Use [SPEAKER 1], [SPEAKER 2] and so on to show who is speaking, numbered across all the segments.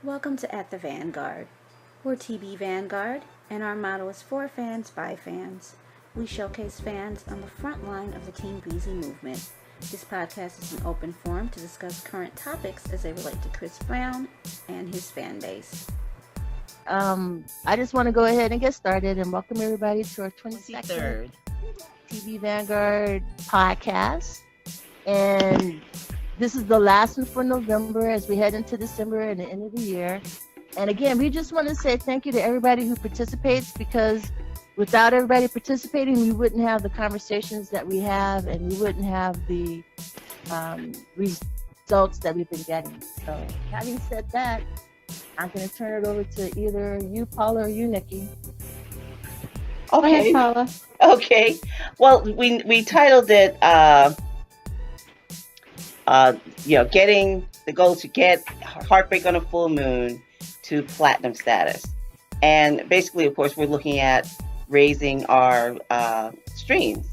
[SPEAKER 1] Welcome to At the Vanguard. We're TB Vanguard, and our motto is for fans by fans. We showcase fans on the front line of the Team Breezy movement. This podcast is an open forum to discuss current topics as they relate to Chris Brown and his fan base.
[SPEAKER 2] I just want to go ahead and get started and welcome everybody to our 22nd TV Vanguard podcast. And this is the last one for November as we head into December and the end of the year. And again, we just want to say thank you to everybody who participates, because without everybody participating, we wouldn't have the conversations that we have, and we wouldn't have the results that we've been getting. So having said that, I'm going to turn it over to either you, Paula, or you, Nikki.
[SPEAKER 3] Okay.
[SPEAKER 2] Go ahead, Paula.
[SPEAKER 3] Okay. Well, we titled it, getting the goal to get Heartbreak on a Full Moon to platinum status. And basically, of course, we're looking at raising our streams.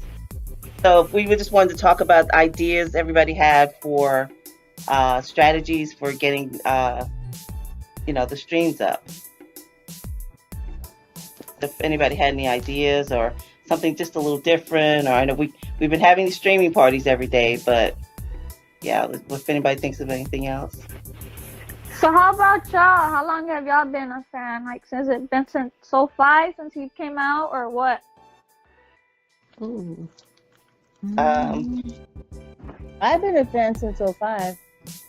[SPEAKER 3] So if we just wanted to talk about ideas everybody had for strategies for getting the streams up. If anybody had any ideas or something just a little different, or I know we've been having these streaming parties every day, but yeah, if anybody thinks of anything else.
[SPEAKER 4] So how about y'all? How long have y'all been a fan? Like, since it been since HOAFM, since he came out, or what?
[SPEAKER 2] Ooh.
[SPEAKER 5] I've been a fan since 05.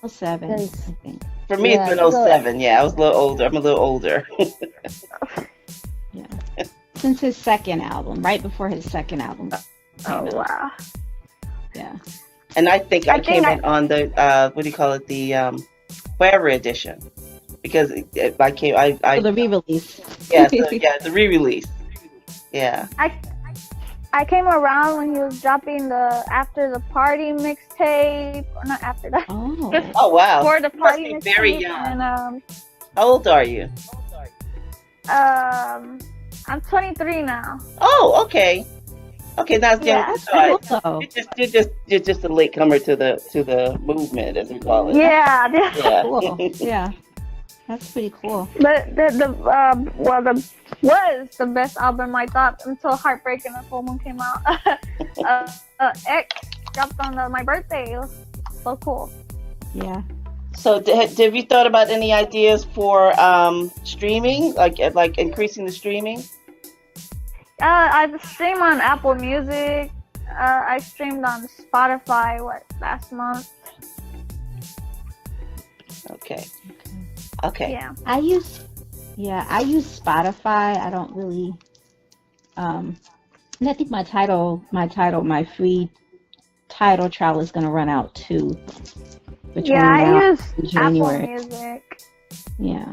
[SPEAKER 2] 07, I think.
[SPEAKER 3] For me, it's been 07. Yeah, I was a little older. I'm a little older.
[SPEAKER 5] Yeah. Since his second album, right before his second album.
[SPEAKER 4] Oh, wow.
[SPEAKER 5] Yeah.
[SPEAKER 3] And I think I came in on the what do you call it, the Forever edition, because I came
[SPEAKER 5] The re-release.
[SPEAKER 3] Yeah, the re-release. Yeah.
[SPEAKER 4] I came around when he was dropping the After the Party mixtape, or not after that.
[SPEAKER 5] Oh.
[SPEAKER 3] Oh wow.
[SPEAKER 4] For the
[SPEAKER 3] You must
[SPEAKER 4] party
[SPEAKER 3] be very
[SPEAKER 4] mixtape,
[SPEAKER 3] young.
[SPEAKER 4] and
[SPEAKER 3] How old are you?
[SPEAKER 4] I'm 23 now.
[SPEAKER 3] Oh, okay. Okay, now it's
[SPEAKER 4] Yeah.
[SPEAKER 3] getting
[SPEAKER 5] Also.
[SPEAKER 3] You're just a latecomer to the movement, as we call it.
[SPEAKER 4] Yeah,
[SPEAKER 3] Yeah.
[SPEAKER 5] Cool. Yeah. That's pretty cool.
[SPEAKER 4] but was the best album I thought until Heartbreak and the Full Moon came out. X dropped on my birthday. It was so cool.
[SPEAKER 5] Yeah.
[SPEAKER 3] So have you thought about any ideas for streaming, like increasing the streaming?
[SPEAKER 4] I stream on Apple Music. I streamed on Spotify last month.
[SPEAKER 3] Okay.
[SPEAKER 4] Yeah.
[SPEAKER 5] I use Spotify. I don't really and I think my free title trial is gonna run out too.
[SPEAKER 4] Yeah, I use
[SPEAKER 5] January.
[SPEAKER 4] Apple Music.
[SPEAKER 5] Yeah.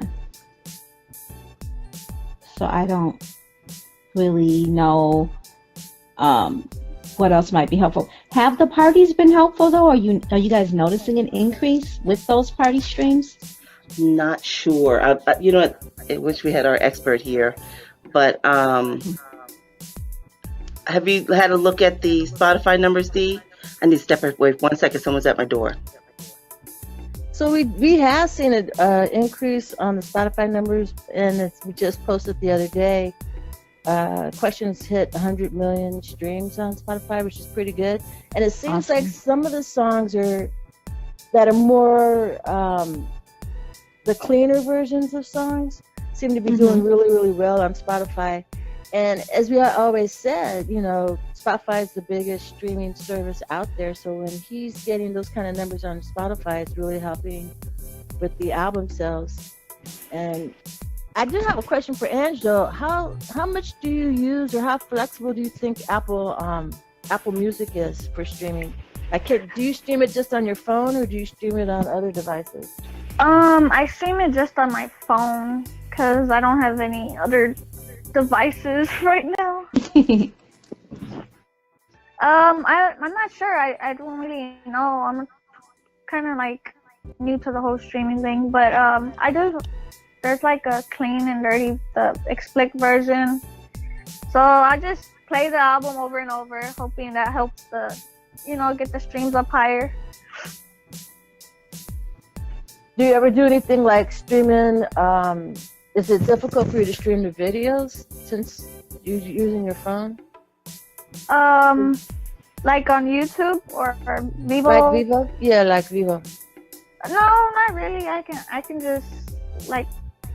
[SPEAKER 5] So I don't really know what else might be helpful. Have the parties been helpful though? Are you guys noticing an increase with those party streams?
[SPEAKER 3] Not sure. You know what? I wish we had our expert here, but have you had a look at the Spotify numbers, Dee? I need to step away 1 second. Someone's at my door.
[SPEAKER 2] So we have seen an increase on the Spotify numbers, and we just posted the other day. Questions hit 100 million streams on Spotify, which is pretty good. And it seems like some of the songs that are more the cleaner versions of songs seem to be doing really, really well on Spotify. And as we always said, Spotify is the biggest streaming service out there. So when he's getting those kind of numbers on Spotify, it's really helping with the album sales. And I do have a question for Angelo. How much do you use, or how flexible do you think Apple Music is for streaming? Do you stream it just on your phone, or do you stream it on other devices?
[SPEAKER 4] I stream it just on my phone because I don't have any other devices right now. I'm not sure. I don't really know. I'm kind of like new to the whole streaming thing, but there's like a clean and dirty, the explicit version. So I just play the album over and over, hoping that helps get the streams up higher.
[SPEAKER 2] Do you ever do anything like streaming? Is it difficult for you to stream the videos since you're using your phone?
[SPEAKER 4] Like on YouTube or Vivo?
[SPEAKER 2] Like Vivo? Yeah, like Vivo.
[SPEAKER 4] No, not really. I can just like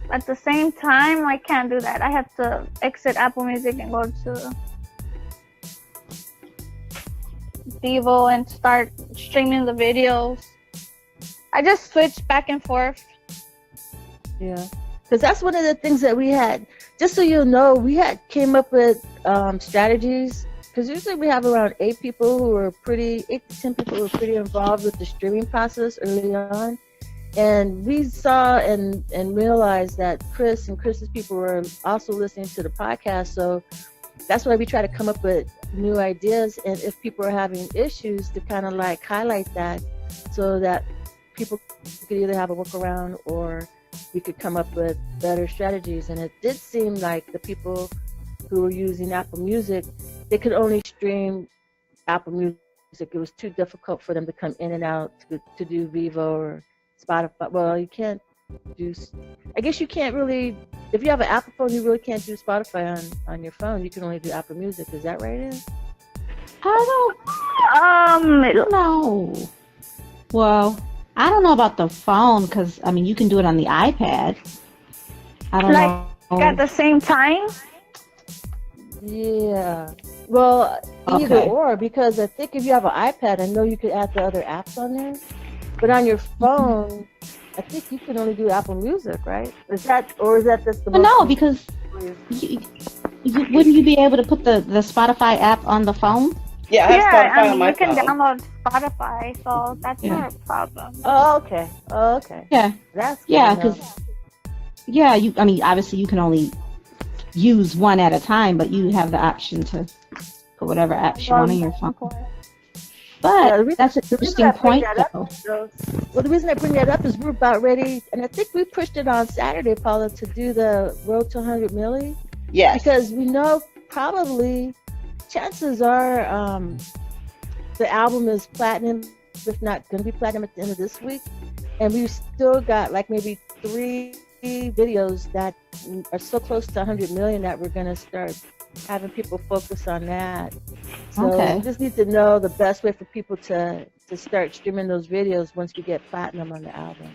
[SPEAKER 4] at the same time I can't do that. I have to exit Apple Music and go to Vivo and start streaming the videos. I just switch back and forth.
[SPEAKER 2] Yeah, because that's one of the things that we had. Just so you know, we had came up with strategies. Because usually we have around 8 to 10 people who are pretty involved with the streaming process early on. And we saw and realized that Chris and Chris's people were also listening to the podcast. So that's why we try to come up with new ideas. And if people are having issues, to kind of like highlight that so that people could either have a workaround or we could come up with better strategies. And it did seem like the people who were using Apple Music, they could only stream Apple Music. It was too difficult for them to come in and out to do Vivo or Spotify. Well, you can't do, I guess you can't really, if you have an Apple phone, you really can't do Spotify on your phone. You can only do Apple Music. Is that right, Ann?
[SPEAKER 5] I don't know. Well, I don't know about the phone because, I mean, you can do it on the iPad. I don't know.
[SPEAKER 4] At the same time?
[SPEAKER 2] Yeah. Well, either or, because I think if you have an iPad, I know you could add the other apps on there. But on your phone, I think you can only do Apple Music, right? Is that just the most?
[SPEAKER 5] No, because wouldn't you be able to put the Spotify app on the phone?
[SPEAKER 3] Yeah, I have Spotify on my
[SPEAKER 4] you can
[SPEAKER 3] phone.
[SPEAKER 4] download Spotify, so that's not a problem.
[SPEAKER 2] Oh, okay. Oh, okay.
[SPEAKER 5] Yeah.
[SPEAKER 2] That's
[SPEAKER 5] because I mean, obviously you can only use one at a time, but you have the option to put whatever apps you want on your phone. But that's an interesting point, though.
[SPEAKER 2] Well, the reason I bring that up is we're about ready, and I think we pushed it on Saturday, Paula, to do the Road to 100 Milli.
[SPEAKER 3] Yes.
[SPEAKER 2] Because we know probably, chances are, the album is platinum, if not going to be platinum at the end of this week. And we've still got like maybe 3 videos that are so close to 100 million that we're going to start having people focus on that. So we just need to know the best way for people to start streaming those videos once we get platinum on the album.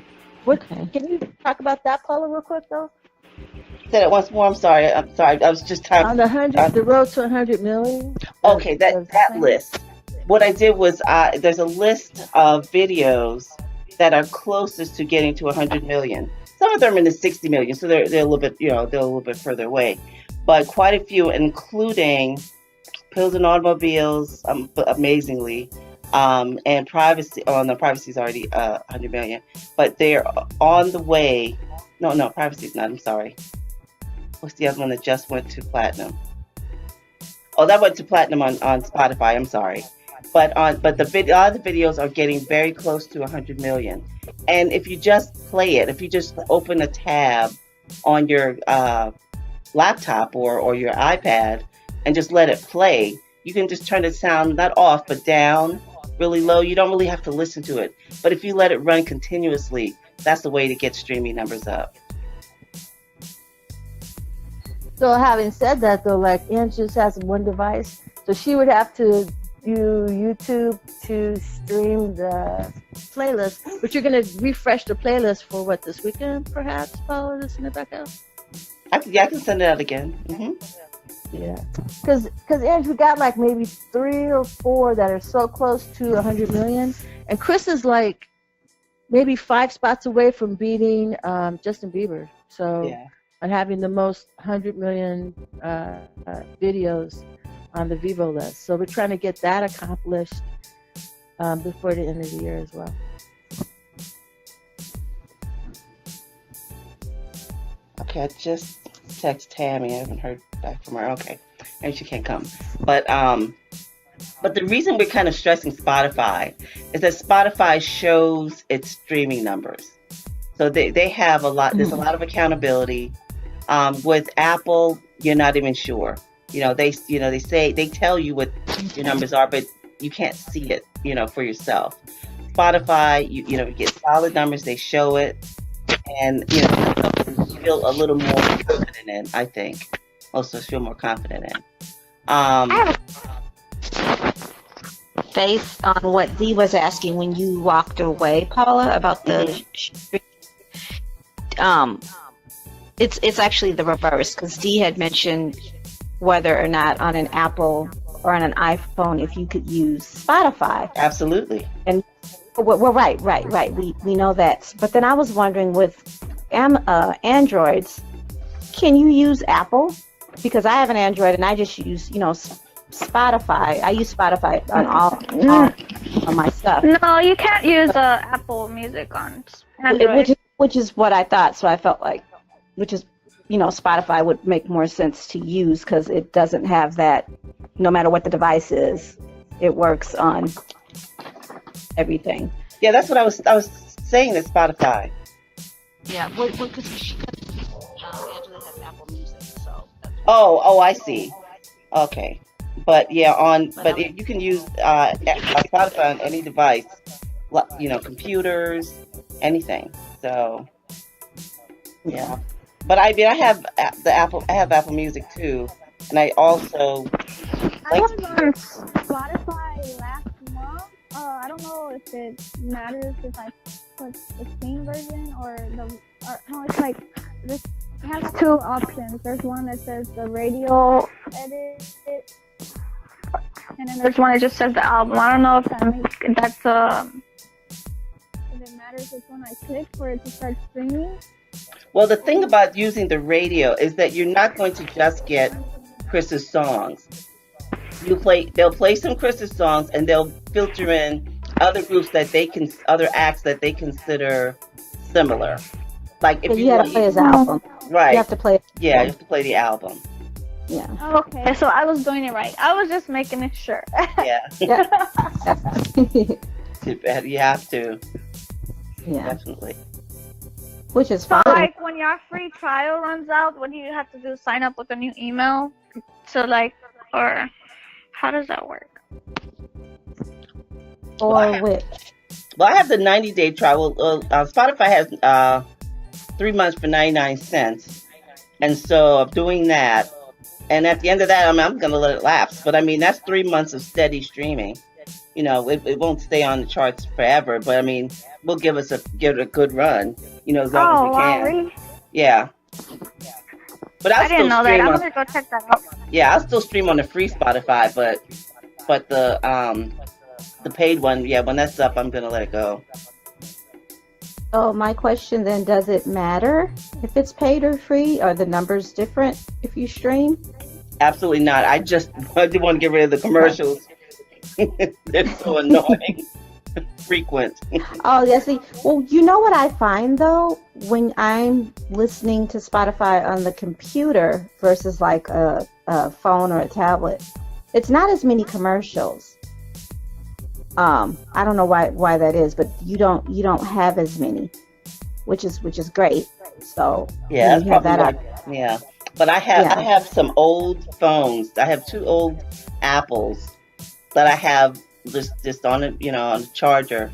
[SPEAKER 2] Can you talk about that, Paula, real quick, though?
[SPEAKER 3] Say it once more. I'm sorry. I was just typing.
[SPEAKER 2] On the road to 100 million.
[SPEAKER 3] Okay, that list. What I did was there's a list of videos that are closest to getting to 100 million. Some of them are in the 60 million, so they're a little bit, they're a little bit further away. But quite a few, including Pills and Automobiles, amazingly, and Privacy. Oh no, Privacy is already 100 million, but they're on the way. No, Privacy is not. I'm sorry. What's the other one that just went to platinum? Oh, that went to platinum on Spotify. I'm sorry, but all the videos are getting very close to 100 million. And if you just play it, if you just open a tab on your laptop or your iPad and just let it play, you can just turn the sound not off but down really low. You don't really have to listen to it. But if you let it run continuously, that's the way to get streaming numbers up.
[SPEAKER 2] So having said that, though, like Ann just has one device, so she would have to do YouTube to stream the playlist, but you're going to refresh the playlist for what, this weekend, perhaps, Paula, to send it back out?
[SPEAKER 3] I can send it out again. Mm-hmm.
[SPEAKER 2] Yeah, because Ange, we got like maybe 3 or 4 that are so close to 100 million, and Chris is like maybe 5 spots away from beating Justin Bieber. So, and having the most 100 million videos on the Vivo list. So we're trying to get that accomplished before the end of the year as well.
[SPEAKER 3] Okay, I just text Tammy. I haven't heard back from her. Okay, maybe she can't come. But the reason we're kind of stressing Spotify is that Spotify shows its streaming numbers. So they have a lot. There's a lot of accountability. With Apple, you're not even sure. They tell you what your numbers are, but you can't see it, for yourself. Spotify, you get solid numbers. They show it, and something you feel a little more confident in. I think most of us feel more confident in.
[SPEAKER 1] I have based on what Dee was asking when you walked away, Paula, about the it's actually the reverse, because Dee had mentioned whether or not on an Apple or on an iPhone if you could use Spotify.
[SPEAKER 3] Absolutely.
[SPEAKER 1] And well, right. We know that. But then I was wondering with Androids, can you use Apple? Because I have an Android and I just use Spotify. I use Spotify on all my stuff.
[SPEAKER 4] No, you can't use Apple Music on Android.
[SPEAKER 1] Which is what I thought. So I felt like, Spotify would make more sense to use because it doesn't have that. No matter what the device is, it works on everything.
[SPEAKER 3] Yeah, that's what I was saying. That Spotify.
[SPEAKER 1] Yeah, because Angela has Apple Music, so.
[SPEAKER 3] Oh, I see. Okay, but yeah, you can use Spotify on any device, computers, anything. So, yeah. But I have Apple Music too, and I also.
[SPEAKER 4] I was on Spotify last month. I don't know if it matters if I put the same version or no. It's like this. It has two options. There's one that says the radio edit, and then there's one that just says the album. I don't know if if it matters which one I click for it to start streaming.
[SPEAKER 3] Well, the thing about using the radio is that you're not going to just get Chris's songs. They'll play some Chris's songs, and they'll filter in other groups other acts that they consider similar. Like if
[SPEAKER 1] you have to play his album,
[SPEAKER 3] right?
[SPEAKER 1] You have to play.
[SPEAKER 3] Yeah, you have to play the album.
[SPEAKER 1] Yeah.
[SPEAKER 4] Okay, so I was doing it right. I was just making it sure.
[SPEAKER 3] Yeah. Too bad. You have to.
[SPEAKER 1] Yeah.
[SPEAKER 3] Definitely.
[SPEAKER 1] Which is fine.
[SPEAKER 4] So, like, when your free trial runs out, what do you have to do? Sign up with a new email or how does that work?
[SPEAKER 1] Or which?
[SPEAKER 3] Well, I have the 90-day trial. Spotify has 3 months for 99 cents, and so I'm doing that. And at the end of that, I'm going to let it lapse. But I mean, that's 3 months of steady streaming. It won't stay on the charts forever, but I mean, we'll give it a good run. As long as we can.
[SPEAKER 4] Really?
[SPEAKER 3] Yeah. But
[SPEAKER 4] I didn't know that. I'm gonna go check that out.
[SPEAKER 3] Yeah, I'll still stream on the free Spotify, but the paid one, yeah, when that's up, I'm gonna let it go.
[SPEAKER 1] Oh, my question then: does it matter if it's paid or free? Are the numbers different if you stream?
[SPEAKER 3] Absolutely not. I do want to get rid of the commercials. They're so annoying. Frequent.
[SPEAKER 1] Oh, yeah. See, well, you know what I find though, when I'm listening to Spotify on the computer versus like a phone or a tablet, it's not as many commercials. I don't know why that is, but you don't have as many, which is great. So
[SPEAKER 3] yeah,
[SPEAKER 1] you have that up.
[SPEAKER 3] Yeah, but I have some old phones. I have 2 old Apples that I have just on it, on the charger,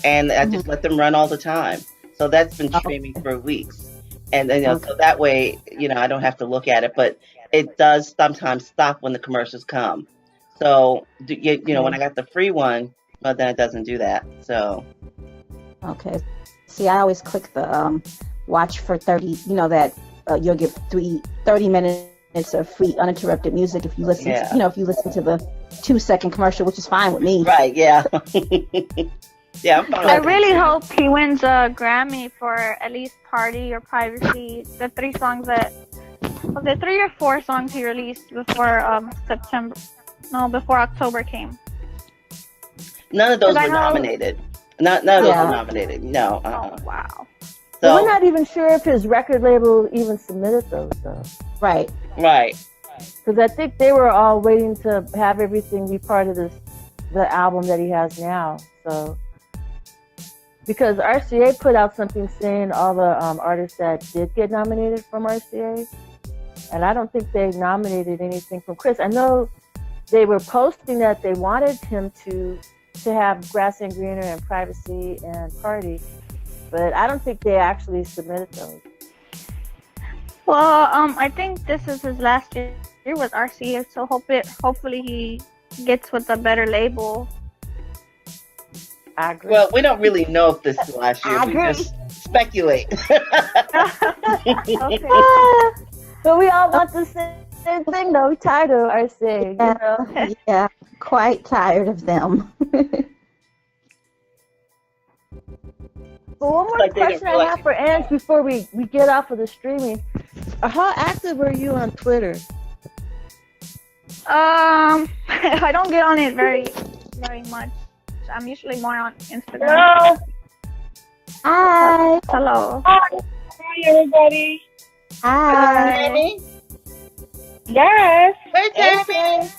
[SPEAKER 3] and I just let them run all the time. So that's been streaming for weeks, and so that way, I don't have to look at it. But it does sometimes stop when the commercials come. So when I got the free one, well, then it doesn't do that. So
[SPEAKER 1] okay. See, I always click the watch for 30. That you'll get 30 minutes of free uninterrupted music if you listen. If you listen to the 2-second commercial, which is fine with me.
[SPEAKER 3] Right? Yeah. Yeah. I'm fine.
[SPEAKER 4] I really hope he wins a Grammy for at least "Party" or "Privacy," the 3 songs the 3 or 4 songs he released before before October came.
[SPEAKER 3] None of those were nominated. None of those were nominated. No.
[SPEAKER 4] Oh wow.
[SPEAKER 3] So,
[SPEAKER 2] we're not even sure if his record label even submitted those, though.
[SPEAKER 1] Right.
[SPEAKER 2] Because I think they were all waiting to have everything be part of the album that he has now. So, because RCA put out something saying all the artists that did get nominated from RCA, and I don't think they nominated anything from Chris. I know they were posting that they wanted him to to have Grass and Greener and Privacy and Party, but I don't think they actually submitted those.
[SPEAKER 4] Well, I think this is his last year with RCA, so hopefully he gets with a better label.
[SPEAKER 2] I agree.
[SPEAKER 3] Well, we don't really know if this is last year.
[SPEAKER 2] I
[SPEAKER 3] We
[SPEAKER 2] agree.
[SPEAKER 3] just speculate.
[SPEAKER 4] Okay.
[SPEAKER 2] But we all want the same thing, though. We're tired of RCA, you know?
[SPEAKER 1] Yeah, quite tired of them.
[SPEAKER 2] But one more
[SPEAKER 3] Like they
[SPEAKER 2] question
[SPEAKER 3] didn't
[SPEAKER 2] I have for Ange before we get off of the streaming. How active are you on Twitter?
[SPEAKER 4] I don't get on it very much. I'm usually more on Instagram.
[SPEAKER 6] Hello.
[SPEAKER 1] Hi.
[SPEAKER 4] Hello.
[SPEAKER 6] Hi, everybody.
[SPEAKER 1] Hi.
[SPEAKER 3] Jamie?
[SPEAKER 6] Yes.
[SPEAKER 3] Hey, Jamie.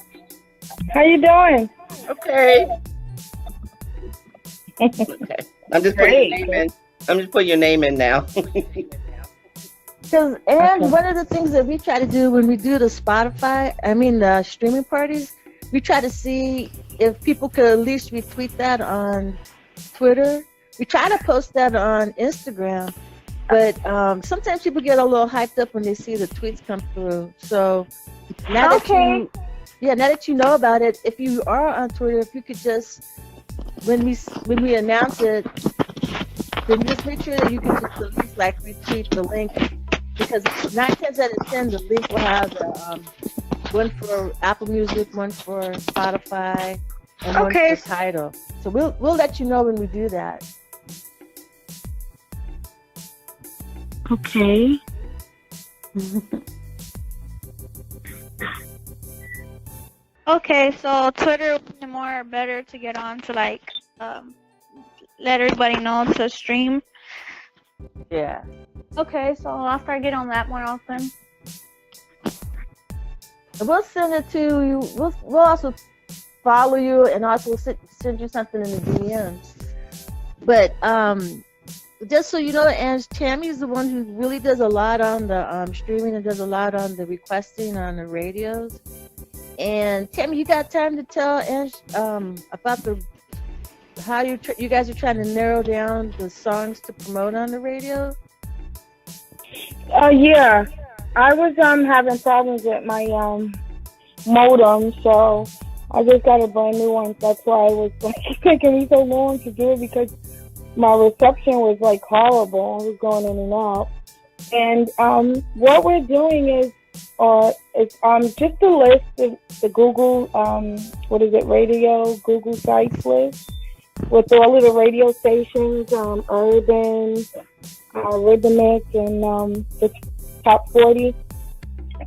[SPEAKER 6] How you doing?
[SPEAKER 3] Okay. Okay. I'm just putting your
[SPEAKER 6] Great.
[SPEAKER 3] name in. I'm just putting your name in now.
[SPEAKER 2] Because, and one of the things that we try to do when we do the the streaming parties, we try to see if people could at least retweet that on Twitter. We try to post that on Instagram, but sometimes people get a little hyped up when they see the tweets come through. So now that you know about it, if you are on Twitter, if you could just, when we announce it, then just make sure that you can just at least like retweet the link, because 9 times out of 10 the link will have one for Apple Music, one for Spotify, and one
[SPEAKER 4] Okay.
[SPEAKER 2] for Tidal. So we'll let you know when we do that.
[SPEAKER 6] Okay.
[SPEAKER 4] Okay, so Twitter would be better to get on to like let everybody know to stream.
[SPEAKER 2] Yeah.
[SPEAKER 4] Okay, so I'll start getting on that more often.
[SPEAKER 2] And we'll send it to you. We'll also follow you and also send you something in the DMs. But just so you know, Ange, Tammy's the one who really does a lot on the streaming and does a lot on the requesting on the radios. And Tammy, you got time to tell Ange about how you guys are trying to narrow down the songs to promote on the radio?
[SPEAKER 6] Yeah. I was having problems with my modem, so I just got a brand new one. That's why it was like taking me so long to do it, because my reception was like horrible. I was going in and out. And what we're doing is just a list of the Google radio Google sites list with all of the radio stations, urban, rhythmic, and the top 40.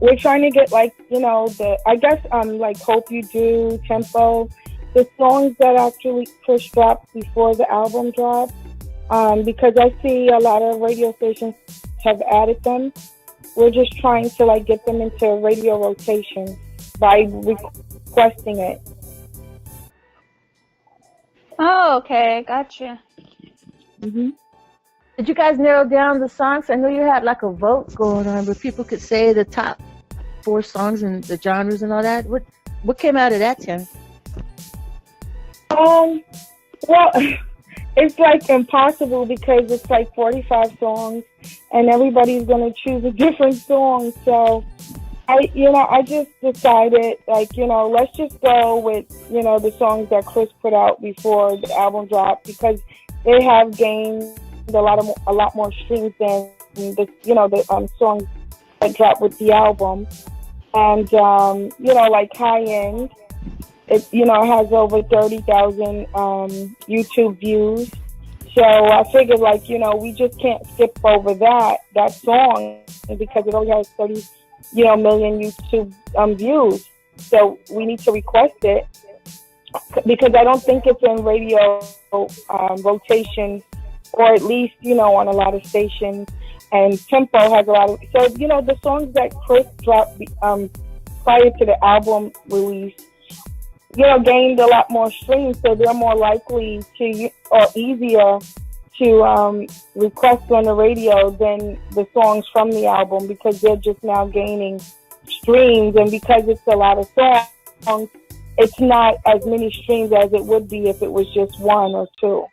[SPEAKER 6] We're trying to get like like Hope You Do, Tempo, the songs that actually push drop before the album drop, because I see a lot of radio stations have added them. We're just trying to like get them into radio rotation by requesting it.
[SPEAKER 4] Oh, okay, gotcha.
[SPEAKER 6] Mm-hmm.
[SPEAKER 2] Did you guys narrow down the songs? I know you had like a vote going on where people could say the top 4 songs and the genres and all that. What came out of that, Tim?
[SPEAKER 6] Well, it's like impossible because it's like 45 songs and everybody's gonna choose a different song. So I just decided let's just go with the songs that Chris put out before the album dropped, because they have gained a lot more streams than the songs that dropped with the album. And like High End, it has over 30,000 YouTube views. So I figured we just can't skip over that song because it only has 30 million YouTube views. So we need to request it, because I don't think it's in radio rotation, or at least on a lot of stations. And Tempo has a lot of, so the songs that Chris dropped prior to the album release gained a lot more streams, so they're more likely to, or easier to request on the radio than the songs from the album, because they're just now gaining streams. And because it's a lot of songs, it's not as many streams as it would be if it was just one or two,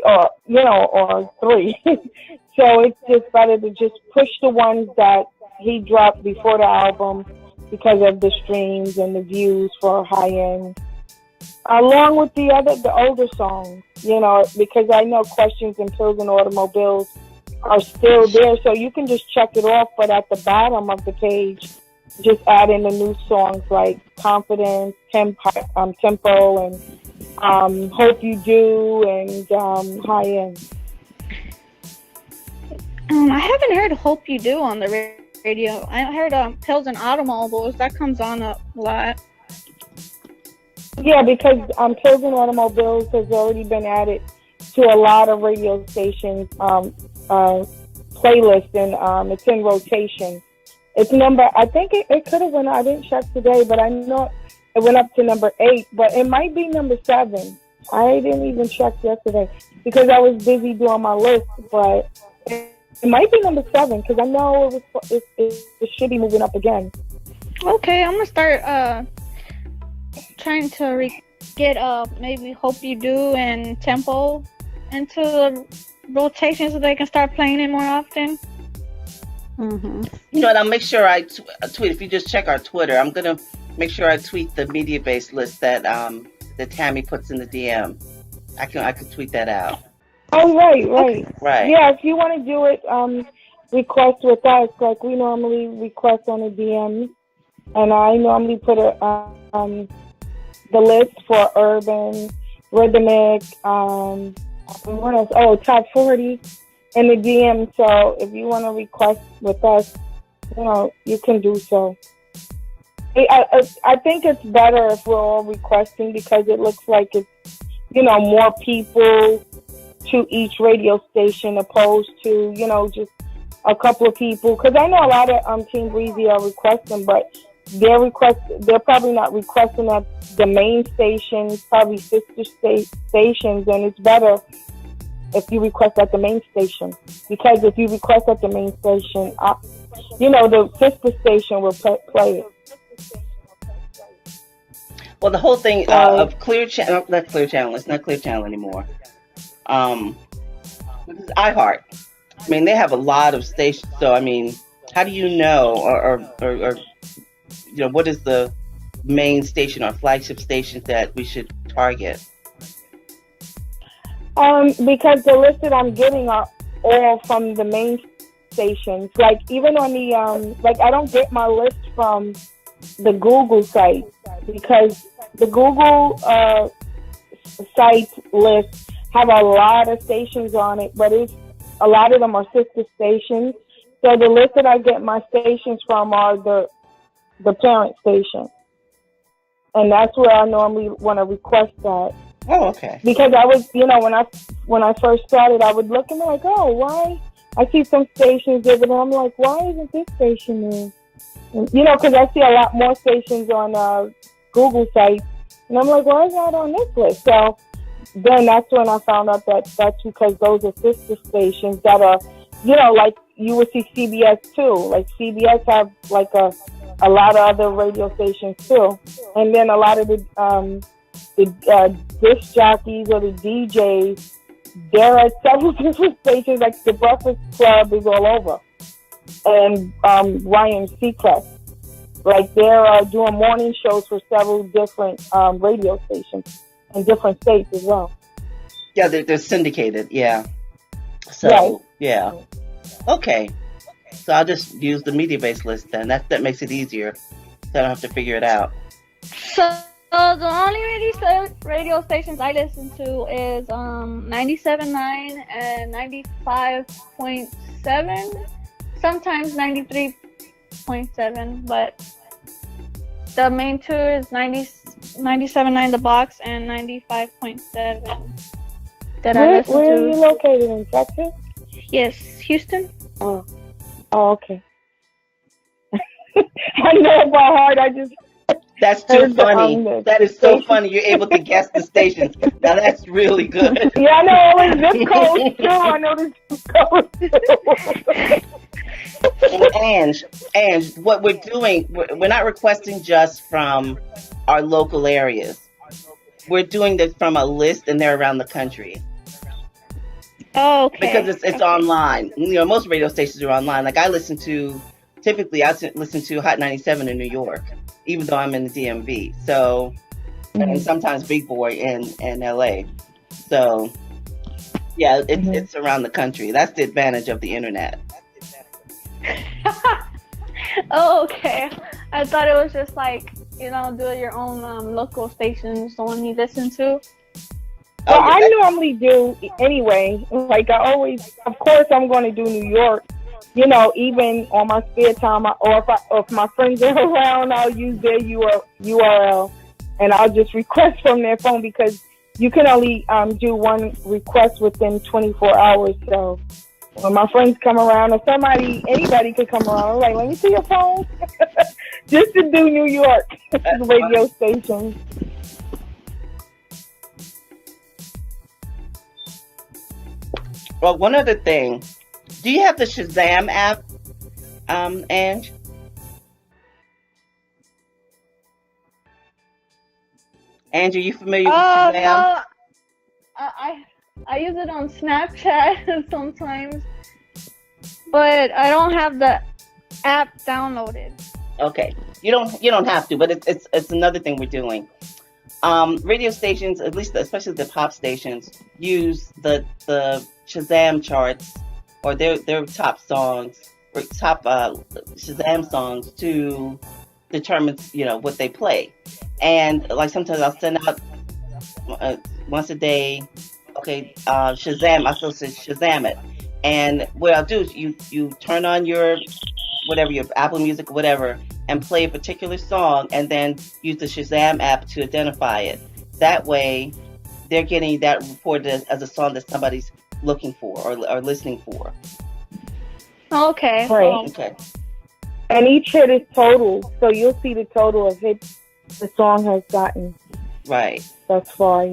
[SPEAKER 6] or or three. So it's just better to just push the ones that he dropped before the album because of the streams and the views for high end, along with the older songs. Because I know Questions and Pills and Automobiles are still there, so you can just check it off. But at the bottom of the page, just add in the new songs like Confidence, Tempo, and Hope You Do, and High End.
[SPEAKER 7] I haven't heard Hope You Do on the radio. I heard Pills and Automobiles. That comes on a lot.
[SPEAKER 6] Yeah, because Pills and Automobiles has already been added to a lot of radio stations playlist, and it's in rotation. It's I think it could have went, I didn't check today, but I know it went up to number 8, but it might be number 7. I didn't even check yesterday because I was busy doing my list, but it might be number 7 because I know it should be moving up again.
[SPEAKER 7] Okay, I'm gonna start trying to get maybe Hope You Do and Tempo into the rotation so they can start playing it more often.
[SPEAKER 1] Mm-hmm.
[SPEAKER 3] You know what? I'll make sure I tweet. If you just check our Twitter, I'm gonna make sure I tweet the media-based list that Tammy puts in the DM. I can tweet that out.
[SPEAKER 6] Oh, right.
[SPEAKER 3] Right.
[SPEAKER 6] Yeah, if you want to do it, request with us, like we normally request on the DM, and I normally put the list for urban, rhythmic, what else? Oh, top 40 in the DM. So if you want to request with us, you can do so. I think it's better if we're all requesting because it looks like it's, more people to each radio station opposed to, just a couple of people. Because I know a lot of Team Breezy are requesting, but they're probably not requesting at the main stations, probably sister stations, and it's better if you request at the main station, because if you request at the main station, the sister station will play it.
[SPEAKER 3] Well, the whole thing of Clear Channel, not Clear Channel, it's not Clear Channel anymore. iHeart. I mean, they have a lot of stations, so I mean, how do you know, or what is the main station or flagship station that we should target?
[SPEAKER 6] Because the list that I'm getting are all from the main stations. Like even on the I don't get my list from the Google site because the Google site list have a lot of stations on it, but a lot of them are sister stations. So the list that I get my stations from are the parent station, and that's where I normally want to request that.
[SPEAKER 3] Oh, okay. Because
[SPEAKER 6] I was, when I first started, I would look and be like, oh, why? I see some stations there, but I'm like, why isn't this station there? And, because I see a lot more stations on Google sites, and I'm like, why is that on this list? So then that's when I found out that that's because those are sister stations that are, like you would see CBS too. Like CBS have like a lot of other radio stations too, and then a lot of the disc jockeys or the DJs, they're at several different stations. Like the Breakfast Club is all over, and Ryan Seacrest, like they're doing morning shows for several different radio stations in different states as well.
[SPEAKER 3] Yeah, they're syndicated. Yeah. So
[SPEAKER 6] right.
[SPEAKER 3] Yeah. Okay. So I'll just use the media-based list then. That makes it easier. So I don't have to figure it out.
[SPEAKER 7] So the only radio stations I listen to is 97.9 and 95.7, sometimes 93.7, but the main two is 97.9 The Box and 95.7 that I listen to.
[SPEAKER 6] Where are you located, in Texas?
[SPEAKER 7] Yes, Houston.
[SPEAKER 6] Oh, okay. I know it by heart. I just...
[SPEAKER 3] That's too funny. That is so funny. You're able to guess the stations. Now that's really good.
[SPEAKER 6] Yeah, I know all the zip codes too. I know the zip codes too.
[SPEAKER 3] And what we're doing, we're not requesting just from our local areas. We're doing this from a list, and they're around the country.
[SPEAKER 7] Oh, okay.
[SPEAKER 3] Because it's online. Most radio stations are online. Like I listen to Hot 97 in New York, even though I'm in the DMV. So, and sometimes Big Boy in LA. So, yeah, it's around the country. That's the advantage of the internet.
[SPEAKER 7] Oh, okay. I thought it was just like, do your own local stations, the one you listen to.
[SPEAKER 6] Well, I normally do anyway. Like I always, of course, I'm going to do New York. Even on my spare time, or if my friends are around, I'll use their URL, and I'll just request from their phone because you can only do one request within 24 hours. So when my friends come around, or anybody could come around, I'm like, let me see your phone, just to do New York radio stations.
[SPEAKER 3] Well, one other thing. Do you have the Shazam app, Ange? Ange, are you familiar with Shazam?
[SPEAKER 7] No. I use it on Snapchat sometimes, but I don't have the app downloaded.
[SPEAKER 3] Okay, you don't have to, but it's another thing we're doing. Radio stations, at least especially the pop stations, use the Shazam charts or their top songs or top Shazam songs to determine what they play. And like sometimes I'll send out once a day. Okay, Shazam. I still say Shazam it. And what I'll do is you turn on your Apple Music or whatever, and play a particular song, and then use the Shazam app to identify it. That way, they're getting that reported as a song that somebody's looking for or listening for.
[SPEAKER 7] Okay.
[SPEAKER 6] Right.
[SPEAKER 3] Okay.
[SPEAKER 6] And each hit is total, so you'll see the total of hits the song has gotten.
[SPEAKER 3] Right.
[SPEAKER 6] Thus far,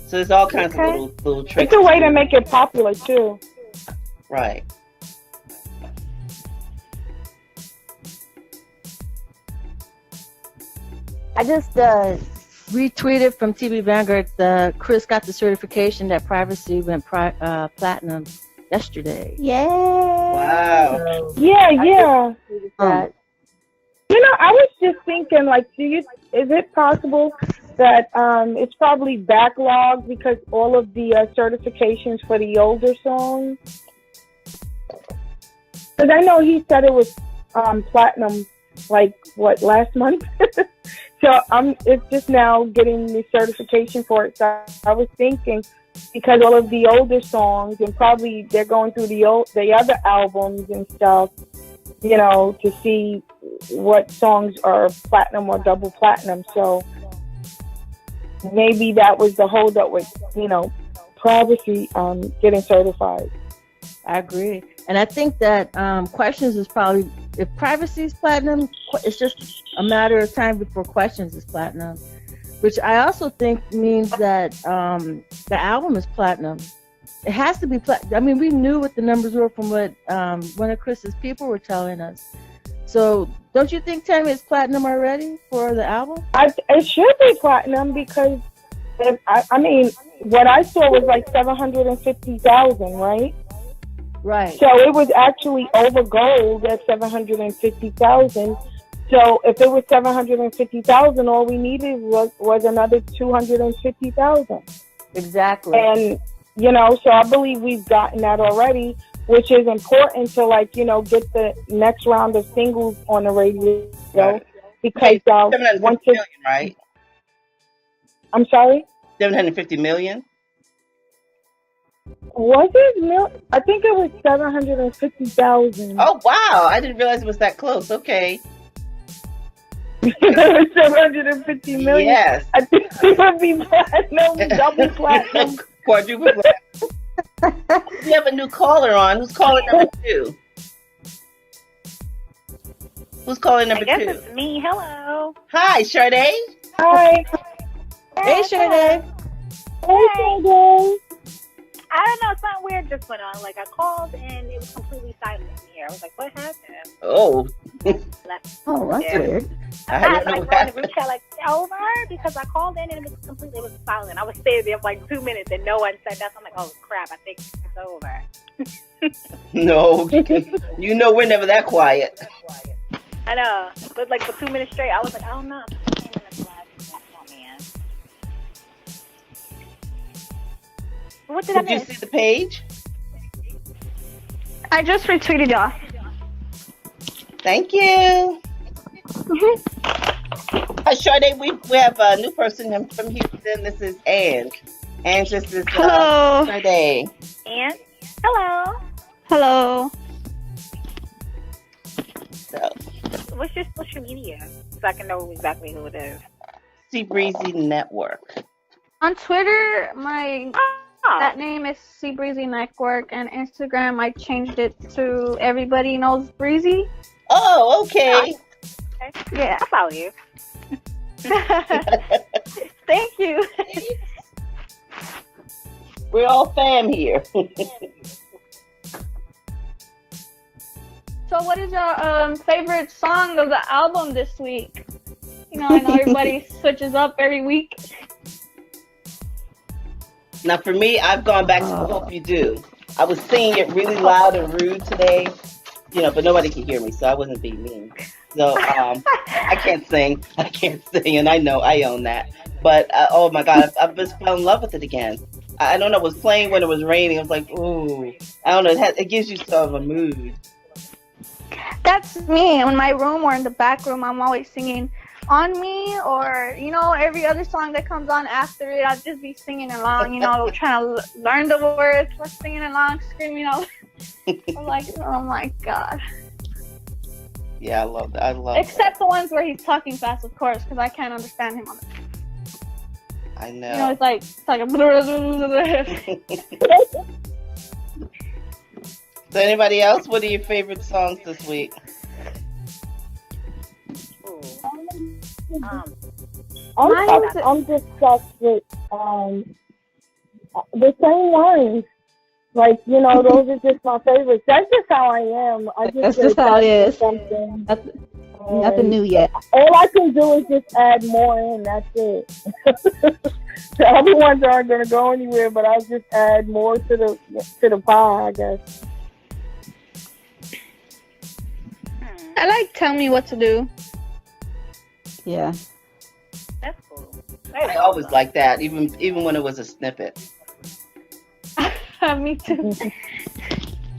[SPEAKER 3] So there's all kinds of little tricks.
[SPEAKER 6] It's a way to make it popular too.
[SPEAKER 3] Right.
[SPEAKER 2] I just retweeted from TV Vanguard. Chris got the certification that Privacy went platinum yesterday.
[SPEAKER 1] Yay!
[SPEAKER 3] Wow.
[SPEAKER 2] So
[SPEAKER 6] Yeah.
[SPEAKER 2] that.
[SPEAKER 6] I was just thinking, like, is it possible that it's probably backlogged because all of the certifications for the older songs? Because I know he said it was platinum, like, last month? So it's just now getting the certification for it. So I was thinking, because all of the older songs, and probably they're going through the other albums and stuff, to see what songs are platinum or double platinum. So maybe that was the holdup with, Privacy getting certified.
[SPEAKER 2] I agree. And I think that Questions is probably, if Privacy is platinum, it's just a matter of time before Questions is platinum, which I also think means that the album is platinum. It has to be platinum. I mean, we knew what the numbers were from what one of Chris's people were telling us. So don't you think, Tammy, it's platinum already for the album?
[SPEAKER 6] It should be platinum because, I mean, what I saw was like 750,000, right?
[SPEAKER 2] Right.
[SPEAKER 6] So it was actually over gold at 750,000. So if it was 750,000, all we needed was another 250,000.
[SPEAKER 2] Exactly.
[SPEAKER 6] And, so I believe we've gotten that already, which is important to, like, get the next round of singles on the radio.
[SPEAKER 3] Right.
[SPEAKER 6] Because once it,
[SPEAKER 3] million, right?
[SPEAKER 6] I'm sorry?
[SPEAKER 3] 750 million?
[SPEAKER 6] Was it I think it was 750,000.
[SPEAKER 3] Oh, wow. I didn't realize it was that close. Okay.
[SPEAKER 6] 750 million.
[SPEAKER 3] Yes.
[SPEAKER 6] I think it would be platinum, double platinum.
[SPEAKER 3] Quadruple platinum. We have a new caller on. Who's calling number 2? Who's calling number 2?
[SPEAKER 8] I guess it's me. Hello.
[SPEAKER 3] Hi, Sade.
[SPEAKER 6] Hi.
[SPEAKER 2] Hey, Sade.
[SPEAKER 6] Hey, Sade.
[SPEAKER 8] I don't know, something weird just went on. Like I called and it was completely silent in here. I was like, what happened?
[SPEAKER 3] Oh.
[SPEAKER 2] Oh, that's
[SPEAKER 8] Yeah.
[SPEAKER 2] weird.
[SPEAKER 3] I
[SPEAKER 8] I
[SPEAKER 3] don't
[SPEAKER 8] had
[SPEAKER 3] know
[SPEAKER 8] like
[SPEAKER 3] what
[SPEAKER 8] wrote in the
[SPEAKER 3] happened.
[SPEAKER 8] group chat like over because I called in and it was silent. I was staying there for like 2 minutes and no one said nothing. I'm like, oh crap, I think it's over.
[SPEAKER 3] No. You know we're never that quiet.
[SPEAKER 8] I know. But like for 2 minutes straight, I was like, I don't know. I came in the live. Oh man. What did I
[SPEAKER 3] Did you
[SPEAKER 8] miss?
[SPEAKER 3] see the page?
[SPEAKER 7] I just retweeted y'all.
[SPEAKER 3] Thank you. Hi, Sade. We have a new person from Houston. This is Ange. Ange, this is
[SPEAKER 7] Hello.
[SPEAKER 3] Sade.
[SPEAKER 8] And hello.
[SPEAKER 7] Hello.
[SPEAKER 3] So,
[SPEAKER 8] What's your social media so I can know exactly who it is?
[SPEAKER 3] Sea Breezy Network.
[SPEAKER 7] On Twitter, my
[SPEAKER 8] Oh,
[SPEAKER 7] that name is Sea Breezy Network, and Instagram I changed it to Everybody Knows Breezy.
[SPEAKER 3] Oh, okay.
[SPEAKER 7] Yeah.
[SPEAKER 8] I follow you.
[SPEAKER 7] Thank you.
[SPEAKER 3] We're all fam here.
[SPEAKER 7] So, what is your favorite song of the album this week? You know, I know everybody switches up every week.
[SPEAKER 3] Now, for me, I've gone back to I Hope You Do. I was singing it really loud and rude today, but nobody could hear me, so I wasn't being mean. So I can't sing. And I know I own that. But, oh, my God, I just fell in love with it again. I don't know. It was playing when it was raining. I was like, ooh. I don't know. It gives you sort of a mood.
[SPEAKER 7] That's me. In my room or in the back room, I'm always singing On Me, or every other song that comes on after it. I'll just be singing along, trying to learn the words, just singing along, screaming out. I'm like, oh my god.
[SPEAKER 3] Yeah, I love that.
[SPEAKER 7] Except the ones where he's talking fast, of course, because I can't understand him on it.
[SPEAKER 3] I know.
[SPEAKER 7] It's like a
[SPEAKER 3] So anybody else? What are your favorite songs this week?
[SPEAKER 6] I'm just stuck with the same lines. Like, those are just my favorites. That's just how I am.
[SPEAKER 5] That's just how it is.
[SPEAKER 6] Something.
[SPEAKER 5] Nothing new yet.
[SPEAKER 6] All I can do is just add more in. That's it. The other ones aren't going to go anywhere, but I'll just add more to the pie, I guess.
[SPEAKER 7] I like Tell Me What to Do.
[SPEAKER 5] Yeah.
[SPEAKER 8] that's cool.
[SPEAKER 3] I always like that, even when it was a snippet.
[SPEAKER 7] Me too.
[SPEAKER 8] Is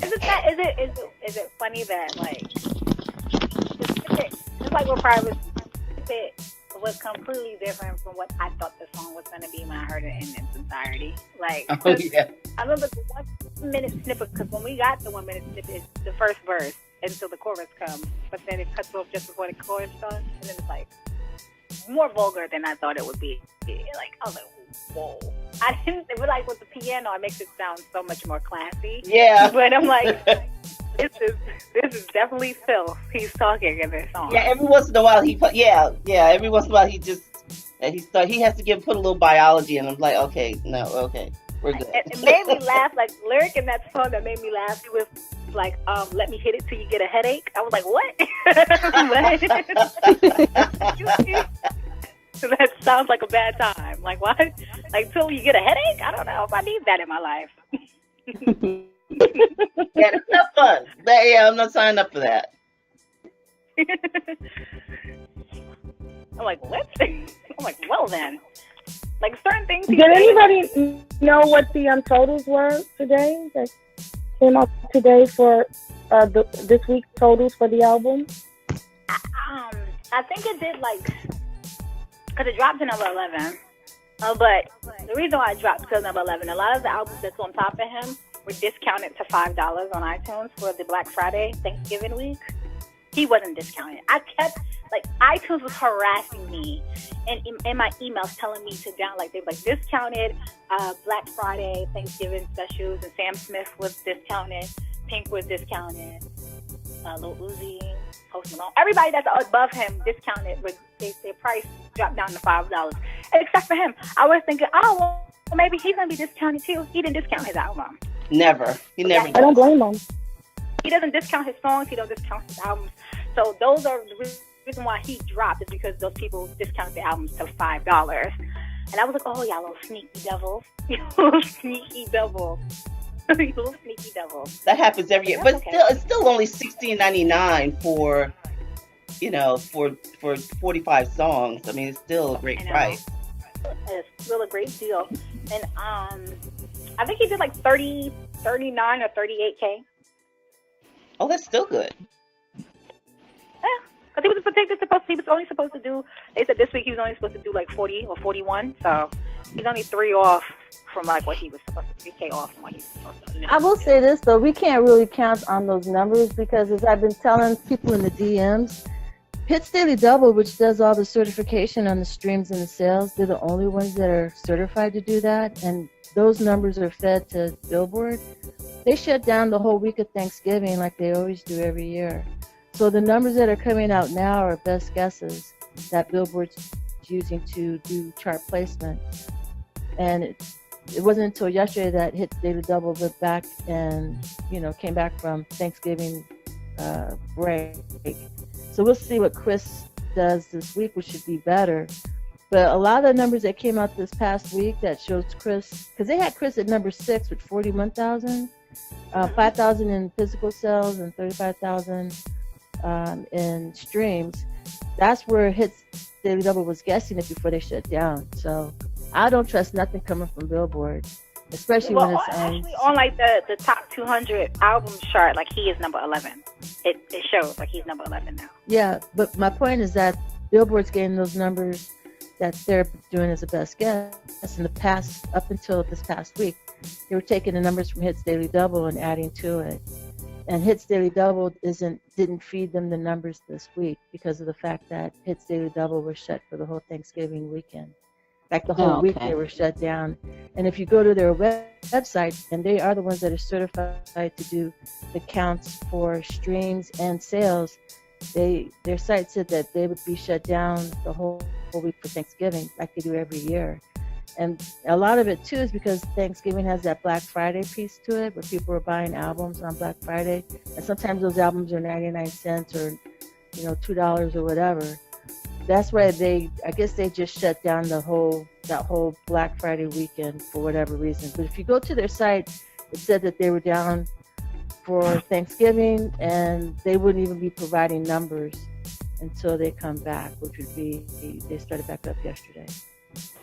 [SPEAKER 8] it funny that like it's like what probably was completely different from what I thought the song was gonna be when I heard it in its entirety. Like,
[SPEAKER 3] Oh yeah.
[SPEAKER 8] I remember the 1 minute snippet because when we got the 1 minute snippet, it's the first verse until the chorus comes, but then it cuts off just before the chorus starts, and then it's like more vulgar than I thought it would be. Like I was like, whoa. I didn't. It was like with the piano, it makes it sound so much more classy.
[SPEAKER 3] Yeah.
[SPEAKER 8] But I'm like, this is definitely filth. He's talking in this song.
[SPEAKER 3] Yeah, every once in a while every once in a while he has to put a little biology in. I'm like, okay, we're good.
[SPEAKER 8] It made me laugh. Like lyric in that song that made me laugh. It was like, let me hit it till you get a headache. I was like, what? That sounds like a bad time. Like what? Like till you get a headache? I don't know if I need that in my life.
[SPEAKER 3] Yeah, it's not fun. Yeah, I'm not signing up for that.
[SPEAKER 8] I'm like, what? I'm like, well then. Like certain things.
[SPEAKER 6] Did anybody know what the totals were today? That came out today for this week's totals for the album?
[SPEAKER 8] I think it did because it dropped to number 11. But the reason why it dropped to number 11, a lot of the albums that's on top of him were discounted to $5 on iTunes for the Black Friday Thanksgiving week. He wasn't discounted. I kept iTunes was harassing me and in my emails telling me to download. They were like discounted Black Friday Thanksgiving specials, and Sam Smith was discounted, Pink was discounted, Lil Uzi, Post Malone, everybody that's above him discounted, but their price dropped down to $5. Except for him. I was thinking, oh well, maybe he's gonna be discounted too. He didn't discount his album.
[SPEAKER 3] Never. He never
[SPEAKER 6] I don't
[SPEAKER 3] does.
[SPEAKER 6] blame him.
[SPEAKER 8] He doesn't discount his songs. He don't discount his albums. So those are the reason why he dropped is because those people discounted the albums to $5. And I was like, oh, y'all little sneaky devils. You little sneaky devils. You little sneaky devils.
[SPEAKER 3] That happens every year, but
[SPEAKER 8] Okay.
[SPEAKER 3] still, it's still only $16.99 for, for 45 songs. I mean, it's still a great
[SPEAKER 8] I know.
[SPEAKER 3] price.
[SPEAKER 8] It's still a great deal. And I think he did like 39 or 38K.
[SPEAKER 3] Oh, that's still good.
[SPEAKER 8] Because he was only supposed to do, they said this week he was only supposed to do like 40 or 41. So he's only 3 off from like what he was supposed to, 3K off from what he was supposed to do.
[SPEAKER 2] I will say this though, we can't really count on those numbers because as I've been telling people in the DMs, Hits Daily Double, which does all the certification on the streams and the sales, they're the only ones that are certified to do that, and those numbers are fed to Billboard. They shut down the whole week of Thanksgiving like they always do every year. So the numbers that are coming out now are best guesses that Billboard's using to do chart placement. And it wasn't until yesterday that Hits Daily Double went back and, came back from Thanksgiving break. So we'll see what Chris does this week, which should be better. But a lot of the numbers that came out this past week that shows Chris, because they had Chris at number 6 with 41,000, 5,000 in physical sales and 35,000 in streams. That's where Hits Daily Double was guessing it before they shut down. So I don't trust nothing coming from Billboard, especially when it's
[SPEAKER 8] actually on like the top 200 album chart, like he is number 11. It shows like he's number 11 now.
[SPEAKER 2] Yeah, but my point is that Billboard's getting those numbers that they're doing as a best guess. In the past, up until this past week, they were taking the numbers from Hits Daily Double and adding to it. And Hits Daily Double didn't feed them the numbers this week because of the fact that Hits Daily Double was shut for the whole Thanksgiving weekend. Like the whole week they were shut down. And if you go to their website, and they are the ones that are certified to do the counts for streams and sales, their site said that they would be shut down the whole week for Thanksgiving like they do every year. And a lot of it too is because Thanksgiving has that Black Friday piece to it where people are buying albums on Black Friday, and sometimes those albums are 99 cents or $2 or whatever. That's why I guess they just shut down that whole Black Friday weekend for whatever reason. But if you go to their site, it said that they were down for Thanksgiving and they wouldn't even be providing numbers until they come back, which would be they started back up yesterday.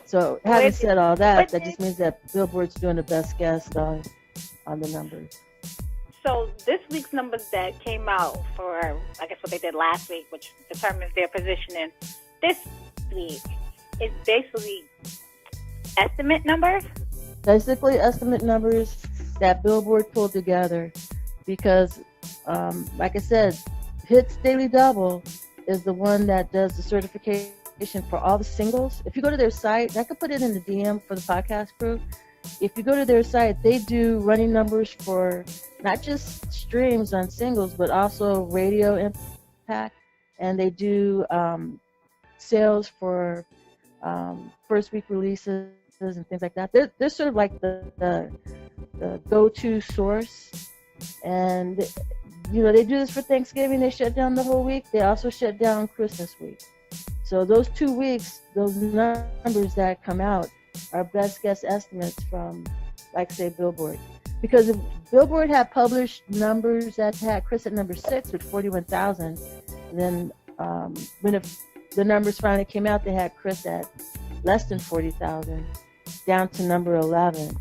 [SPEAKER 2] So having said all that, that just means that Billboard's doing the best guess on the numbers.
[SPEAKER 8] So this week's numbers that came out for, I guess, what they did last week, which determines their positioning this week, is basically estimate numbers?
[SPEAKER 2] Basically estimate numbers that Billboard pulled together because, like I said, Hits Daily Double is the one that does the certification for all the singles. If you go to their site, I could put it in the DM for the podcast crew. If you go to their site, they do running numbers for not just streams on singles, but also radio impact, and they do sales for first week releases and things like that. They're sort of like the go-to source, and they do this for Thanksgiving. They shut down the whole week. They also shut down Christmas week. So those 2 weeks, those numbers that come out are best guess estimates from, like, say, Billboard. Because if Billboard had published numbers that had Chris at number 6 with 41,000, then when the numbers finally came out, they had Chris at less than 40,000, down to number 11.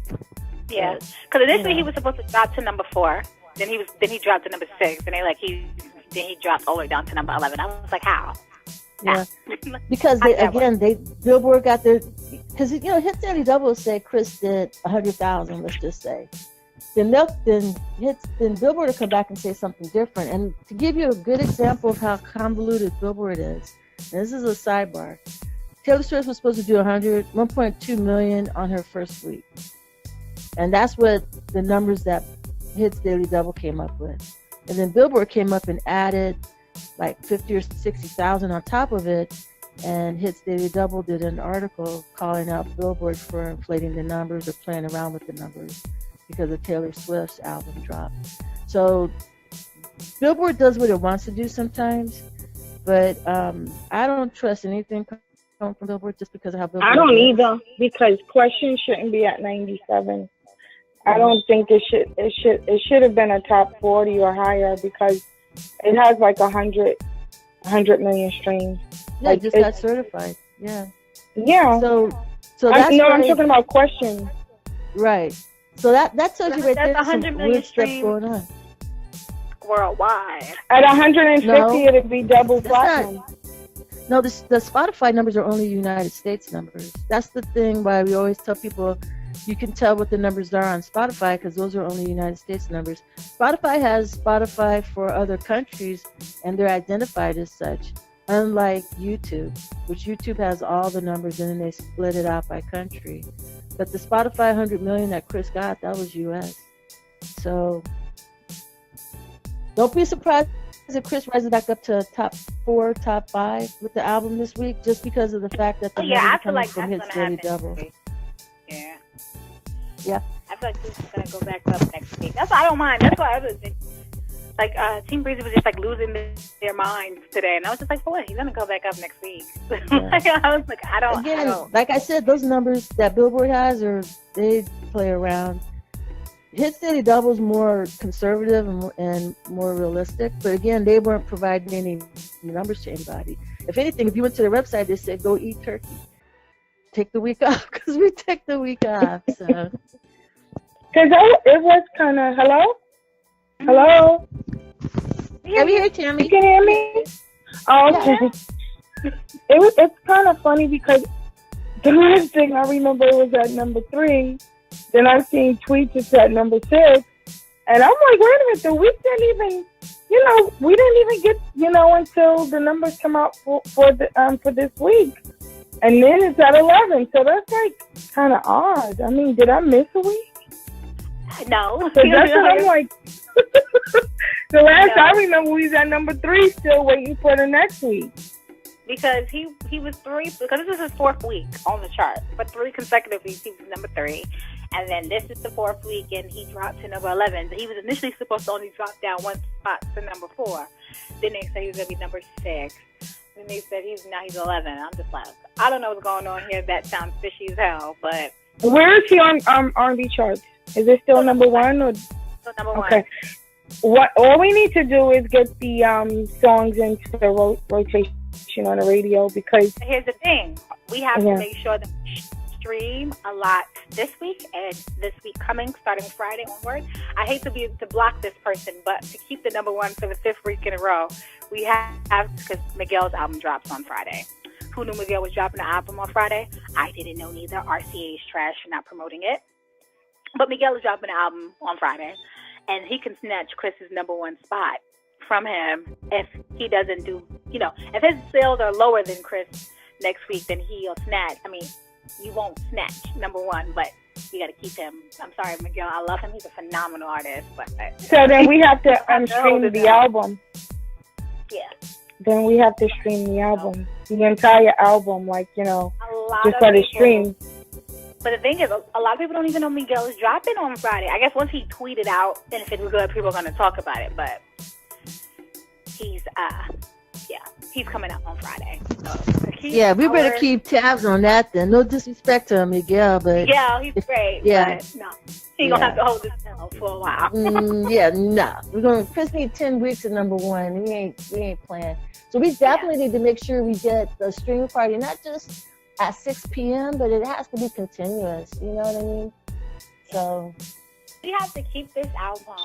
[SPEAKER 8] Yeah, because initially he was supposed to drop to number 4, then he dropped to number 6, and he dropped all the way down to number 11. I was like, how?
[SPEAKER 2] Yeah, because Billboard got their, because Hits Daily Double say Chris did 100,000, let's just say. Then Billboard will come back and say something different. And to give you a good example of how convoluted Billboard is, and this is a sidebar, Taylor Swift was supposed to do 1.2 million on her first week, and that's what the numbers that Hits Daily Double came up with. And then Billboard came up and added like 50 or 60,000 on top of it, and Hits Daily Double did an article calling out Billboard for inflating the numbers or playing around with the numbers, because of Taylor Swift's album drop. So Billboard does what it wants to do sometimes, but I don't trust anything coming from Billboard just because of how Billboard
[SPEAKER 6] I don't
[SPEAKER 2] is.
[SPEAKER 6] either, because Question shouldn't be at 97. I don't think it should have been a top 40 or higher, because it has like 100 million streams.
[SPEAKER 2] Yeah,
[SPEAKER 6] Like,
[SPEAKER 2] it just got certified. Yeah.
[SPEAKER 6] Yeah.
[SPEAKER 2] So that's
[SPEAKER 6] I'm
[SPEAKER 2] why-
[SPEAKER 6] talking about Question.
[SPEAKER 2] Right. So that tells you right
[SPEAKER 8] That's
[SPEAKER 2] there
[SPEAKER 8] 100
[SPEAKER 2] some
[SPEAKER 8] million
[SPEAKER 2] weird stuff
[SPEAKER 8] streams.
[SPEAKER 2] going on.
[SPEAKER 8] Worldwide.
[SPEAKER 6] At 150,
[SPEAKER 2] No.
[SPEAKER 6] it'd be double
[SPEAKER 2] That's
[SPEAKER 6] platinum.
[SPEAKER 2] No, the Spotify numbers are only United States numbers. That's the thing why we always tell people you can tell what the numbers are on Spotify, because those are only United States numbers. Spotify has Spotify for other countries, and they're identified as such, unlike YouTube, which YouTube has all the numbers and then they split it out by country. But the Spotify 100 million that Chris got, that was US. So don't be surprised if Chris rises back up to top 4, top 5 with the album this week, just because of the fact that the
[SPEAKER 8] Yeah, I
[SPEAKER 2] money
[SPEAKER 8] feel
[SPEAKER 2] coming
[SPEAKER 8] like
[SPEAKER 2] from
[SPEAKER 8] that's
[SPEAKER 2] his
[SPEAKER 8] gonna
[SPEAKER 2] Daily
[SPEAKER 8] happen.
[SPEAKER 2] Double.
[SPEAKER 8] Yeah.
[SPEAKER 2] Yeah.
[SPEAKER 8] I feel like this is gonna go back up next week. That's why I don't mind. That's why I was like, Team Breezy was just like losing their minds today, and I was just like, for what? He's gonna go back up next week. Like, I was like, I
[SPEAKER 2] Again,
[SPEAKER 8] don't.
[SPEAKER 2] like I said, those numbers that Billboard has, they play around. Hit City Double's more conservative and more realistic, but again, they weren't providing any numbers to anybody. If anything, if you went to their website, they said go eat turkey, take the week off, because we take the week off. So
[SPEAKER 6] Because it was kind of, hello? Hello?
[SPEAKER 2] are we here, Tammy?
[SPEAKER 6] You can hear me? Oh, okay. It's kind of funny, because the last thing I remember was at number 3. Then I've seen tweets it's at number 6. And I'm like, wait a minute, the week didn't even, we didn't even get, until the numbers come out for this week. And then it's at 11. So that's like kind of odd. I mean, did I miss a week?
[SPEAKER 8] No.
[SPEAKER 6] So that's what I'm like. The last I remember, we was at number 3, still waiting for the next week.
[SPEAKER 8] Because he was 3, because this is his 4th week on the chart. For 3 consecutive weeks, he was number 3. And then this is the 4th week, and he dropped to number 11. He was initially supposed to only drop down 1 spot to number 4. Then they said he was going to be number 6. Then they said he's 11. I'm just like, I don't know what's going on here. That sounds fishy as hell, but...
[SPEAKER 6] Where is he on R&B charts? Is it still number 1? Or?
[SPEAKER 8] Still number 1.
[SPEAKER 6] Okay. All we need to do is get the songs into the rotation on the radio, because...
[SPEAKER 8] Here's the thing. We have to make sure that we stream a lot this week and this week coming, starting Friday onward. I hate to block this person, but to keep the number 1 for the 5th week in a row, we have, because Miguel's album drops on Friday. Who knew Miguel was dropping an album on Friday? I didn't know neither. RCA is trash for not promoting it. But Miguel is dropping an album on Friday, and he can snatch Chris's number 1 spot from him if he doesn't do, if his sales are lower than Chris next week, then he'll snatch. I mean, you won't snatch number 1, but you got to keep him. I'm sorry, Miguel. I love him. He's a phenomenal artist. But
[SPEAKER 6] so then we have to stream the album.
[SPEAKER 8] Yeah.
[SPEAKER 6] Then we have to stream the album, the entire album, just let it stream.
[SPEAKER 8] But the thing is, a lot of people don't even know Miguel is dropping on Friday. I guess once he tweeted out, and if it's good, people are going to talk about it. But he's coming out on Friday. So
[SPEAKER 2] we better keep tabs on that then. No disrespect to Miguel, but...
[SPEAKER 8] Yeah, he's great.
[SPEAKER 2] Yeah.
[SPEAKER 8] But no, he's going to have to hold this down for a while.
[SPEAKER 2] Chris needs 10 weeks at number 1. We ain't playing. So we definitely need to make sure we get the stream party, not just at 6 p.m., but it has to be continuous. You know what I mean? So
[SPEAKER 8] we have to keep this album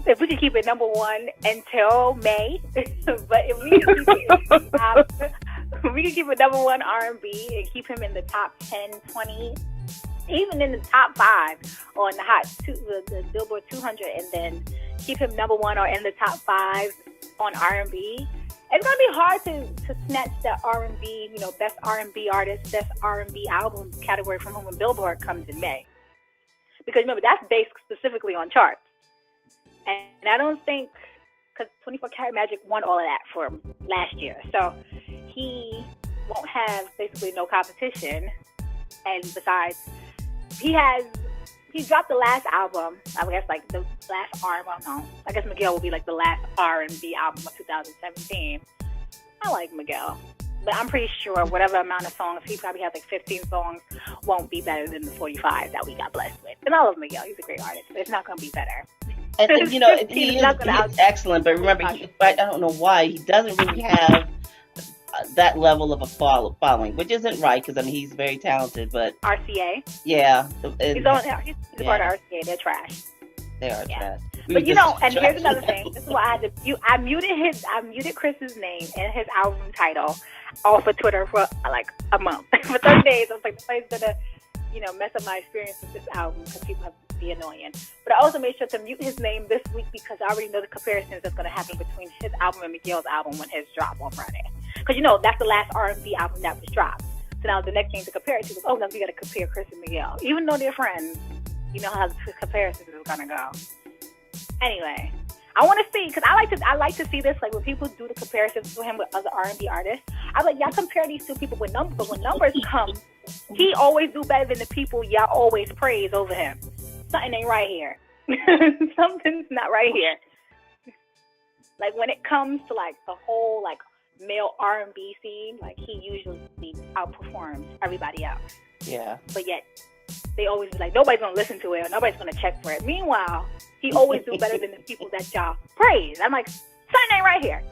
[SPEAKER 8] if we can keep it number 1 until May, but if we can keep it number 1 R&B and keep him in the top 10, 20, even in the top 5 on the Billboard 200, and then keep him number 1 or in the top 5 on R&B, it's gonna be hard to snatch the R&B, best R&B artist, best R&B album category from him when Billboard comes in May. Because remember, that's based specifically on charts. And I don't think, because 24 Karat Magic won all of that for him last year. So he won't have basically no competition. And besides, he has he dropped the last album. I guess like the last R. Well, no, I guess Miguel will be like the last R&B album of 2017. I like Miguel, but I'm pretty sure whatever amount of songs he probably has, like 15 songs, won't be better than the 45 that we got blessed with. And I love Miguel; he's a great artist, but it's not going to be better.
[SPEAKER 3] And you know, he is excellent. But remember, I don't know why he doesn't really have that level of a following, which isn't right because I mean he's very talented. But
[SPEAKER 8] RCA,
[SPEAKER 3] yeah,
[SPEAKER 8] he's part of RCA. They're trash.
[SPEAKER 3] They are trash.
[SPEAKER 8] But you know, and here's another thing. This is why I had to. I muted Chris's name and his album title off of Twitter for like a month. For 30 days, I was like, nobody's gonna, mess up my experience with this album because people have to be annoying. But I also made sure to mute his name this week because I already know the comparisons that's gonna happen between his album and Miguel's album when his drop on Friday. Because that's the last R&B album that was dropped. So now the next thing to compare it to was, now we gotta compare Chris and Miguel, even though they're friends. You know how the comparisons is gonna go. Anyway, I want to see because I like to see this like when people do the comparisons to him with other R&B artists. I'm like, y'all compare these two people with numbers, but when numbers come, he always do better than the people y'all always praise over him. Something ain't right here. Something's not right here. Like when it comes to like the whole like male R&B scene, like he usually outperforms everybody else.
[SPEAKER 3] Yeah.
[SPEAKER 8] But yet they always be like, nobody's gonna listen to it or nobody's gonna check for it. Meanwhile, he always do better than the people that y'all praise. I'm like, something ain't right here.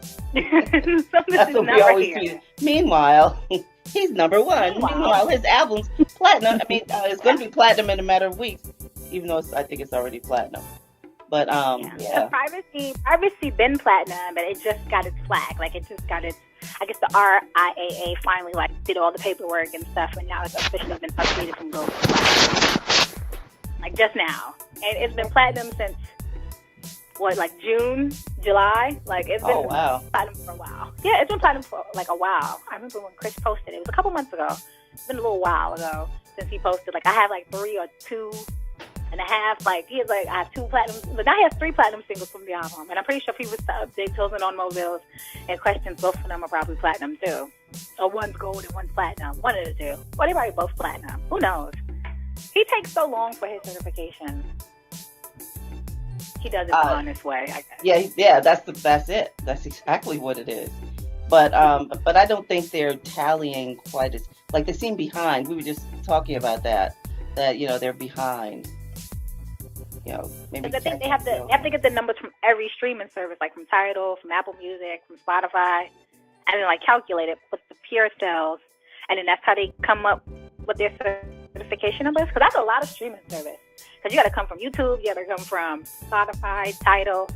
[SPEAKER 8] Something
[SPEAKER 3] That's
[SPEAKER 8] is
[SPEAKER 3] what
[SPEAKER 8] not
[SPEAKER 3] we
[SPEAKER 8] right
[SPEAKER 3] always
[SPEAKER 8] here.
[SPEAKER 3] do. Meanwhile, he's number one. Meanwhile, his album's platinum. I mean, it's going to be platinum in a matter of weeks, even though I think it's already platinum. But yeah.
[SPEAKER 8] Privacy been platinum, but it just got its flag. Like it just got its. I guess the RIAA finally like did all the paperwork and stuff, and now it's officially been updated from gold to platinum. Like just now, and it's been platinum since like June, July. Like it's been platinum for a while. Yeah, it's been platinum for like a while. I remember when Chris posted it. It was a couple months ago. It's been a little while ago since he posted. Like I have like 3 or 2.5. Like he has like I have 2 platinum, but now he has 3 platinum singles from the album. And I'm pretty sure if he was to update Tills on Mobiles and Questions, both of them are probably platinum too. Or one's gold and one's platinum. One of the two. Or they probably both platinum. Who knows? He takes so long for his certification. He does it the honest way, I guess.
[SPEAKER 3] Yeah, that's it. That's exactly what it is. But I don't think they're tallying quite as like they seem behind. We were just talking about that they're behind. Maybe
[SPEAKER 8] I think they have to get the numbers from every streaming service, like from Tidal, from Apple Music, from Spotify, and then like calculate it with the pure sales, and then that's how they come up with their certification numbers. Because that's a lot of streaming service. Because you got to come from YouTube, you got to come from Spotify, Tidal.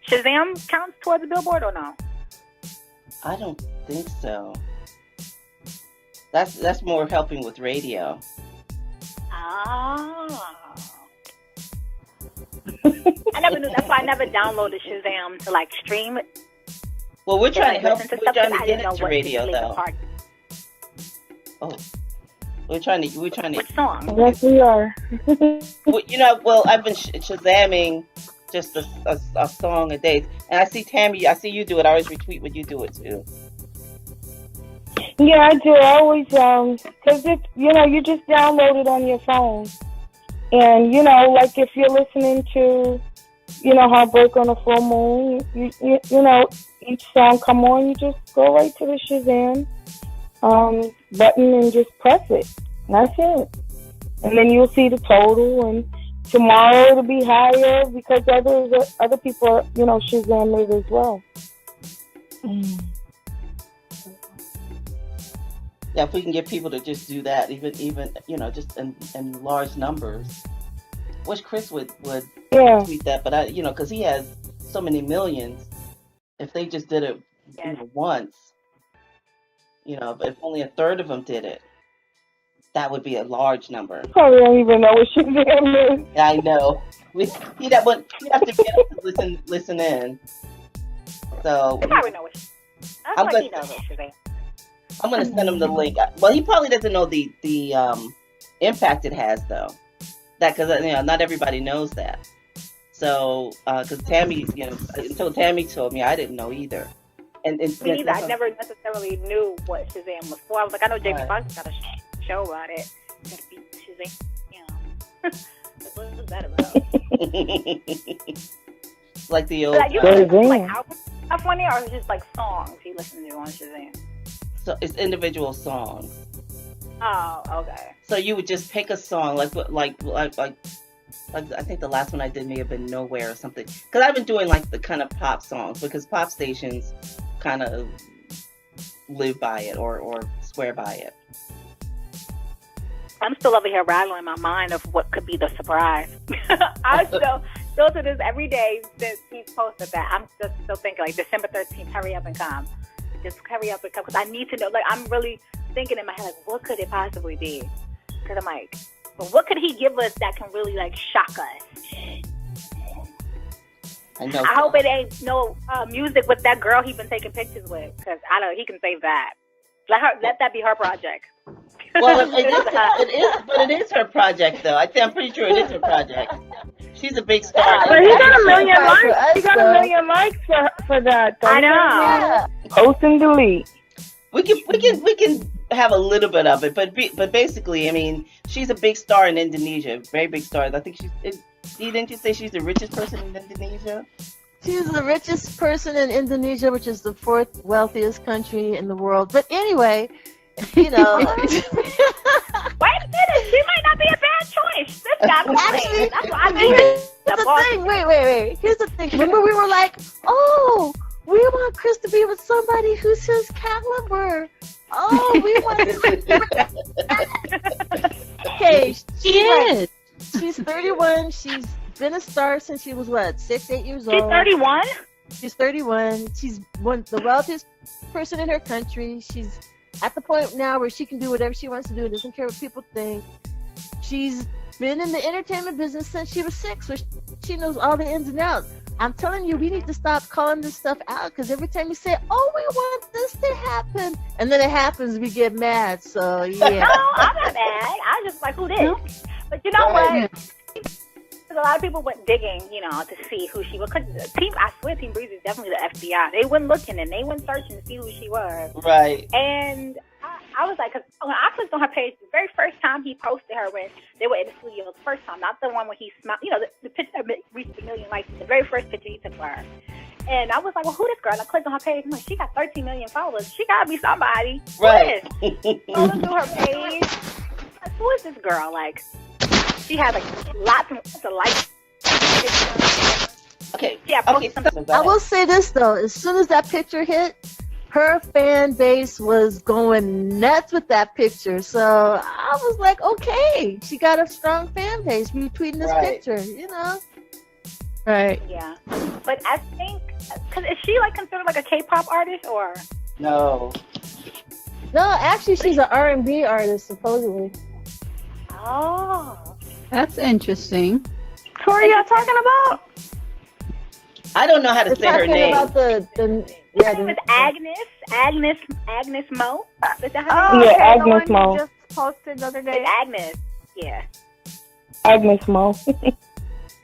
[SPEAKER 8] Shazam counts towards the Billboard or no?
[SPEAKER 3] I don't think so. That's more helping with radio.
[SPEAKER 8] Oh. I never knew. That's why I never downloaded Shazam to like stream it.
[SPEAKER 3] Well, we're trying to help. We're trying to get it to radio though. Oh, we're trying to.
[SPEAKER 8] Which song?
[SPEAKER 6] Yes, we are.
[SPEAKER 3] Well, I've been shazamming just a song a day, and I see Tammy. I see you do it. I always retweet when you do it too.
[SPEAKER 6] Yeah, I do. I always because if you just download it on your phone. And, like if you're listening to, Heartbreak on a Full Moon, each song come on, you just go right to the Shazam button and just press it. That's it. And then you'll see the total. And tomorrow it'll be higher because other people, Shazam it as well.
[SPEAKER 3] Yeah, if we can get people to just do that, even just in large numbers. Wish Chris would tweet that, but because he has so many millions. If they just did it once, if only a third of them did it, that would be a large number.
[SPEAKER 6] Probably don't even know what Shazam is.
[SPEAKER 3] I know. We'd have to get them to listen in. So
[SPEAKER 8] I probably know what. That's like he knows what Shazam.
[SPEAKER 3] I'm going to send him the link. Well, he probably doesn't know the impact it has, though. Because not everybody knows that. So, because Tammy, until Tammy told me, I didn't know either. And
[SPEAKER 8] me neither. I never necessarily knew what Shazam was for. I was like, I know Jamie Foxx got a show about it. Shazam, was that about?
[SPEAKER 3] Like the old.
[SPEAKER 8] Like, you listen to like albums stuff on there, or is it just like songs you listen to on Shazam?
[SPEAKER 3] So it's individual songs.
[SPEAKER 8] Oh, okay.
[SPEAKER 3] So you would just pick a song, like I think the last one I did may have been Nowhere or something. Because I've been doing like the kind of pop songs, because pop stations kind of live by it or swear by it.
[SPEAKER 8] I'm still over here rattling my mind of what could be the surprise. I still to this every day since he posted that. I'm just still thinking like December 13th, hurry up and come. Just hurry up and come, because I need to know. Like, I'm really thinking in my head, like, what could it possibly be? Because I'm like, but what could he give us that can really like shock us?
[SPEAKER 3] I know.
[SPEAKER 8] I hope it ain't no music with that girl he been taking pictures with, because I know he can save that. Let that be her project.
[SPEAKER 3] Well, it is her project, though. I'm pretty sure it is her project. She's a big star.
[SPEAKER 6] But he got a million likes. He got a million likes for that.
[SPEAKER 8] I know.
[SPEAKER 6] Yeah. Post and delete.
[SPEAKER 3] We can have a little bit of it, but basically, I mean, she's a big star in Indonesia, very big star. I think didn't you say she's the richest person in Indonesia?
[SPEAKER 2] She's the richest person in Indonesia, which is the 4th wealthiest country in the world. But anyway, you know.
[SPEAKER 8] Wait a minute, she might not be a bad choice. This guy's
[SPEAKER 2] Actually,
[SPEAKER 8] that's what I mean.
[SPEAKER 2] here's the thing. Wait. Here's the thing. Remember, we were like, oh, we want Chris to be with somebody who's his caliber. Oh, we want. Okay, she's 31. She's been a star since she was 8 years old.
[SPEAKER 8] She's 31.
[SPEAKER 2] She's 31. She's the wealthiest person in her country. She's at the point now where she can do whatever she wants to do. Doesn't care what people think. She's been in the entertainment business since she was 6, so she knows all the ins and outs. I'm telling you, we need to stop calling this stuff out, because every time you say, oh, we want this to happen, and then it happens, we get mad. So, yeah.
[SPEAKER 8] No, I'm not mad. I just like, who this? But you know what? A lot of people went digging, to see who she was. Cause I swear Team Breezy is definitely the FBI. They went looking and they went searching to see who she was.
[SPEAKER 3] Right.
[SPEAKER 8] And I was like, because when I clicked on her page, the very first time he posted her when they were in the studio, the first time, not the one when he smiled, the picture that reached 1 million likes, the very first picture he took for her. And I was like, well, who this girl? And I clicked on her page. I'm like, she got 13 million followers. She got to be somebody.
[SPEAKER 3] Right.
[SPEAKER 8] Scrolling through her page. Like, who is this girl? Like, she had lots of likes.
[SPEAKER 3] Okay.
[SPEAKER 8] Yeah.
[SPEAKER 3] Okay.
[SPEAKER 2] I will say this though: as soon as that picture hit, her fan base was going nuts with that picture. So I was like, okay, she got a strong fan base retweeting this picture. Right.
[SPEAKER 8] Yeah. But I think, because is she considered a K-pop artist or?
[SPEAKER 3] No.
[SPEAKER 2] No, actually, she's an R&B artist supposedly.
[SPEAKER 8] Oh.
[SPEAKER 9] That's interesting.
[SPEAKER 4] Who are y'all talking about?
[SPEAKER 3] I don't know how to say her name.
[SPEAKER 2] About
[SPEAKER 8] Her name is Agnez Mo. Is that her
[SPEAKER 6] Yeah,
[SPEAKER 4] Okay, the
[SPEAKER 6] Agnez
[SPEAKER 4] one
[SPEAKER 6] Mo.
[SPEAKER 4] you just posted the other day.
[SPEAKER 8] It's Agnez. Yeah.
[SPEAKER 6] Agnez Mo.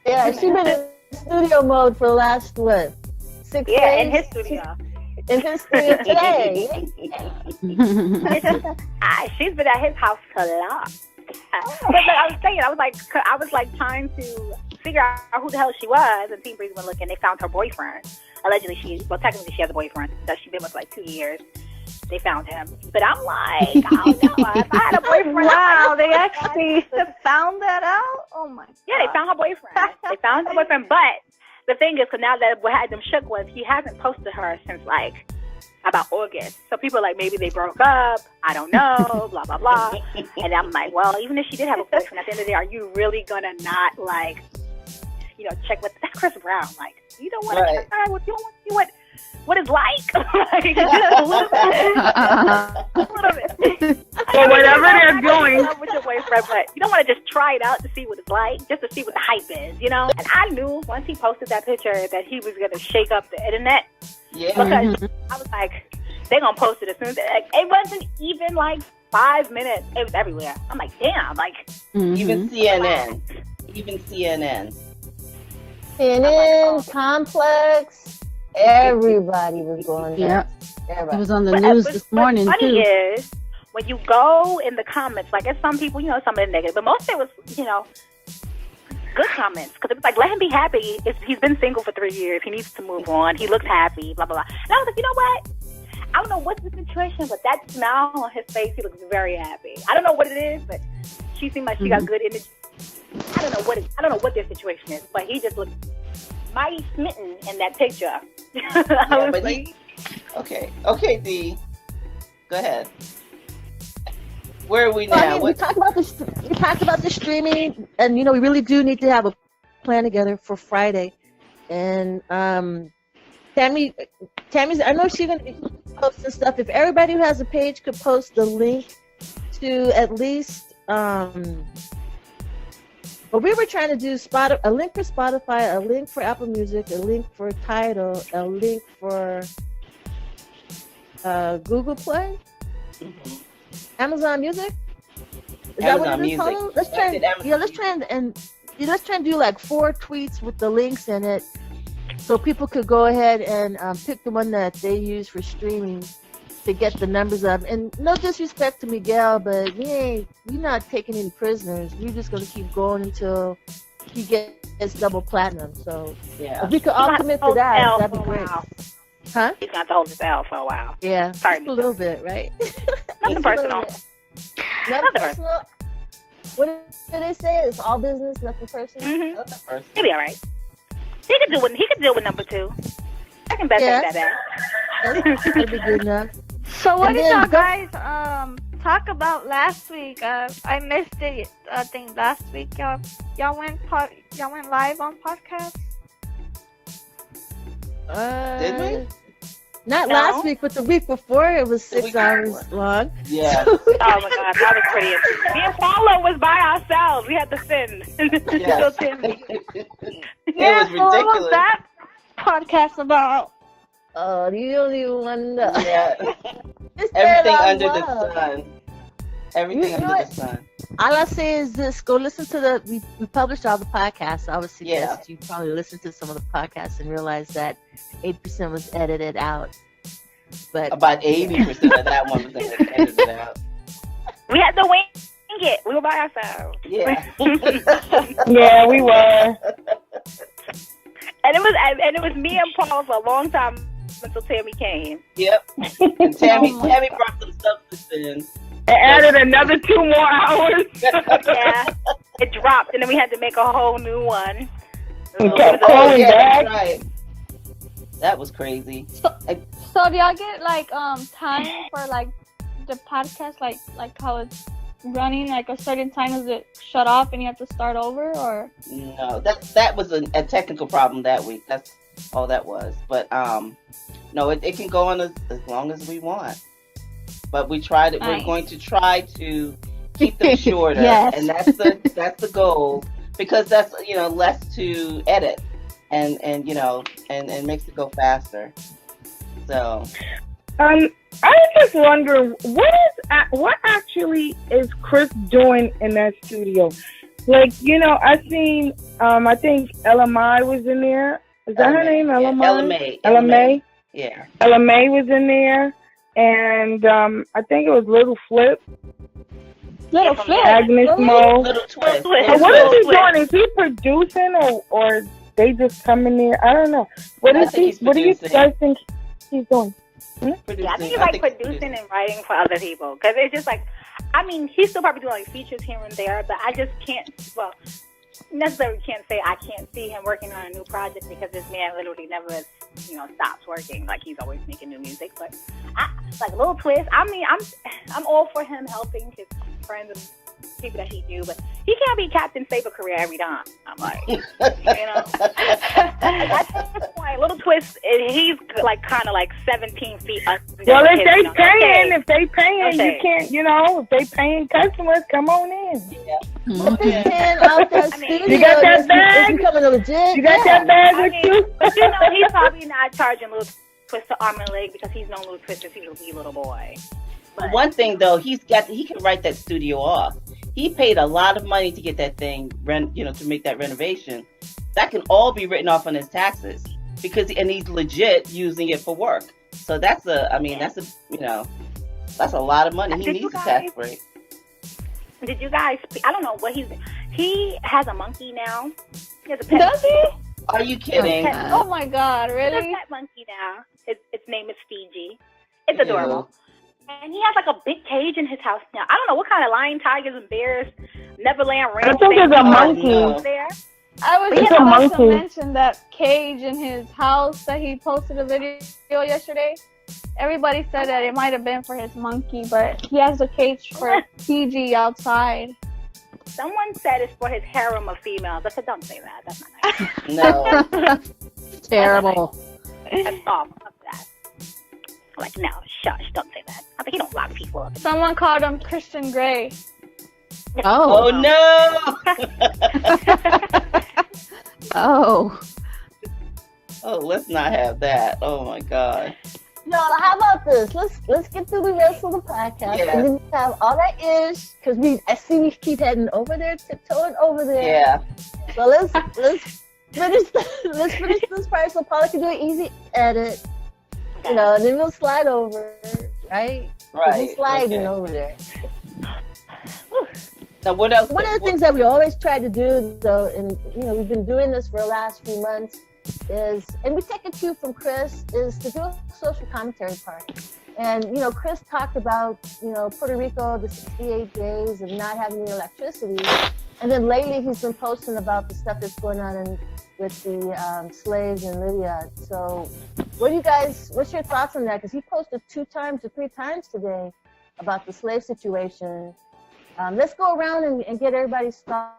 [SPEAKER 2] Yeah, she's been in studio mode for the last 6 days?
[SPEAKER 8] Yeah, in his studio.
[SPEAKER 2] In his studio today.
[SPEAKER 8] She's been at his house a lot. But I was trying to figure out who the hell she was, and Team Breeze went looking. They found her boyfriend. Allegedly, technically she has a boyfriend that she's been with 2 years. They found him, but I'm like, I don't know. If I had a boyfriend,
[SPEAKER 4] Wow, they actually found that out? Oh my God.
[SPEAKER 8] Yeah, they found her boyfriend. But the thing is, because now that what had them shook was he hasn't posted her since about August. So people are like, maybe they broke up. I don't know. Blah blah blah. And I'm like, well, even if she did have a boyfriend, at the end of the day, are you really gonna not check with that's Chris Brown? You don't want to check her. You don't want to see what it's like.
[SPEAKER 6] So whatever they're doing.
[SPEAKER 8] With your boyfriend, but you don't want to just try it out to see what it's like, just to see what the hype is, And I knew once he posted that picture that he was gonna shake up the internet.
[SPEAKER 3] Yeah.
[SPEAKER 8] Because I was like, they're gonna post it as soon as it wasn't even 5 minutes. It was everywhere. I'm like, damn,
[SPEAKER 3] Even CNN.
[SPEAKER 2] CNN, Complex, everybody was going there.
[SPEAKER 9] Yeah. It was on the news this morning,
[SPEAKER 8] what's funny
[SPEAKER 9] too.
[SPEAKER 8] is, when you go in the comments, it's some people, some of it negative, but most of it was, good comments, because it was like, let him be happy. He's been single for 3 years. He needs to move on. He looks happy, blah, blah, blah. And I was like, you know what? I don't know what's the situation, but that smile on his face, he looks very happy. I don't know what it is, but she seemed like she got good energy. I don't know what their situation is, but he just looked mighty smitten in that picture.
[SPEAKER 3] Okay, D. Go ahead. Where are we now?
[SPEAKER 2] Well, I mean, we talked about the streaming, and we really do need to have a plan together for Friday. And Tammy's, I know she's gonna be posting stuff. If everybody who has a page could post the link to at least what we were trying to do, a link for Spotify, a link for Apple Music, a link for Tidal, a link for Google Play, Amazon Music. Is that what it is called? Let's try and do like 4 tweets with the links in it, so people could go ahead and pick the one that they use for streaming to get the numbers up. And no disrespect to Miguel, but we're not taking any prisoners. We're just going to keep going until he gets double platinum. So if we could all commit to that, that'd be great. Huh?
[SPEAKER 8] He's going to hold his L for a while.
[SPEAKER 2] Yeah,
[SPEAKER 8] sorry,
[SPEAKER 2] just a little bit, right?
[SPEAKER 8] Nothing personal.
[SPEAKER 2] Nothing personal. What did they say? It's all business, nothing personal.
[SPEAKER 8] Mm-hmm.
[SPEAKER 3] Nothing personal.
[SPEAKER 8] He'll be all right. He could deal with number 2. I can bet that.
[SPEAKER 2] That'd be good enough.
[SPEAKER 7] So what did y'all guys talk about last week? I missed it. I think last week y'all went live on podcast.
[SPEAKER 3] Did we?
[SPEAKER 2] Not last week, but the week before. It was 6 hours long.
[SPEAKER 3] Yeah.
[SPEAKER 8] Oh my God, that was pretty interesting. Me and Paula was by ourselves. We had to send.
[SPEAKER 3] Yes.
[SPEAKER 7] Yeah,
[SPEAKER 3] It was
[SPEAKER 7] so what was
[SPEAKER 3] ridiculous.
[SPEAKER 7] that podcast about?
[SPEAKER 2] Oh, you don't even want to know.
[SPEAKER 3] Yeah. Everything under the sun. Everything under the sun.
[SPEAKER 2] All I say is this: go listen to we published all the podcasts. So I would suggest you probably listen to some of the podcasts and realize that 8% was edited out. But
[SPEAKER 3] about 80% of that one was edited out.
[SPEAKER 8] We had to wing it. We were by ourselves.
[SPEAKER 3] Yeah.
[SPEAKER 6] Yeah, we were.
[SPEAKER 8] And it was me and Paul for a long time until Tammy came.
[SPEAKER 3] Yep. And Tammy brought some substance in.
[SPEAKER 6] It added another 2 more hours.
[SPEAKER 8] Yeah. It dropped, and then we had to make a whole new one.
[SPEAKER 6] Kept calling back.
[SPEAKER 3] That's right. That was crazy.
[SPEAKER 7] So do y'all get like time for like the podcast, like how it's running, like a certain time is it shut off and you have to start over, or?
[SPEAKER 3] No, that was a technical problem that week. That's all that was. But no, it can go on as long as we want. But we tried it. We're going to try to keep them shorter,
[SPEAKER 5] Yes.
[SPEAKER 3] and that's the goal, because that's less to edit, and makes it go faster. So.
[SPEAKER 6] I just wonder what actually is Chris doing in that studio? Like, I seen I think LMI was in there. Is that her name? LMI? LMA.
[SPEAKER 3] Yeah.
[SPEAKER 6] LMA was in there, and I think it was Little Flip.
[SPEAKER 7] Little Flip.
[SPEAKER 6] Agnez Mo.
[SPEAKER 3] Little twist.
[SPEAKER 6] So what is he doing? Is he producing or they just come in there? I don't know. What do you guys think he's doing?
[SPEAKER 8] Yeah, I think he's like producing and writing for other people, because it's just like, I mean, he's still probably doing like features here and there, but I just can't necessarily can't say I can't see him working on a new project, because this man literally never stops working. Like, he's always making new music. But like Little Twist, I mean, I'm all for him helping his friends and people that he do, but he can't be Captain Save a Career every time. I'm like, at this point, Little Twist, he's like kind of like 17 feet under.
[SPEAKER 6] Well, if they paying, you can't, if they paying customers, come on in.
[SPEAKER 3] Yeah.
[SPEAKER 6] You got that bag? You got that bag with you?
[SPEAKER 8] But he's probably not charging Little Twist to arm and leg, because he's known Little Twist since he was a wee little boy. But
[SPEAKER 3] one thing though, he can write that studio off. He paid a lot of money to get that thing to make that renovation. That can all be written off on his taxes, and he's legit using it for work. So that's a lot of money. He needs a tax break.
[SPEAKER 8] Did you guys? I don't know what he's. He has a monkey now. He has a pet.
[SPEAKER 7] Does he?
[SPEAKER 3] Are you kidding?
[SPEAKER 7] Oh my God,
[SPEAKER 8] He has a
[SPEAKER 7] really?
[SPEAKER 8] pet monkey now. Its name is Fiji. It's adorable. And he has like a big cage in his house now. I don't know what kind of lion, tigers, and bears, Neverland
[SPEAKER 6] I
[SPEAKER 8] Ranch.
[SPEAKER 6] think it's a monkey.
[SPEAKER 8] There.
[SPEAKER 7] I was
[SPEAKER 6] It's
[SPEAKER 7] just
[SPEAKER 6] a
[SPEAKER 7] about to
[SPEAKER 6] monkey.
[SPEAKER 7] mention that cage in his house that he posted a video yesterday. Everybody said that it might have been for his monkey, but he has a cage for PG outside.
[SPEAKER 8] Someone said it's for his harem of females. I said, don't say that. That's not nice.
[SPEAKER 3] No.
[SPEAKER 9] Terrible.
[SPEAKER 8] That's soft. Fuck that. Like, no, shush, don't say that. I think he don't lock people up.
[SPEAKER 7] Someone called him Christian Grey.
[SPEAKER 9] Oh.
[SPEAKER 3] Oh no.
[SPEAKER 9] Oh.
[SPEAKER 3] Oh, let's not have that. Oh my God.
[SPEAKER 2] No, how about this? Let's get through the rest of the podcast,
[SPEAKER 3] Yeah.
[SPEAKER 2] and then we have all that ish because I see we keep heading over there, tiptoeing over there.
[SPEAKER 3] Yeah.
[SPEAKER 2] So let's finish this part so Paula can do an easy edit, and then we'll slide over, right?
[SPEAKER 3] Right.
[SPEAKER 2] We're sliding
[SPEAKER 3] Okay.
[SPEAKER 2] over there.
[SPEAKER 3] Now, what else?
[SPEAKER 2] One of the things that we always try to do, though, and we've been doing this for the last few months, is, and we take a cue from Chris, is to do a social commentary part. And Chris talked about Puerto Rico, the 68 days of not having any electricity, and then lately he's been posting about the stuff that's going on with the slaves in Libya. So, what's your thoughts on that? Because he posted 2 times or 3 times today about the slave situation. Let's go around and get everybody's thoughts.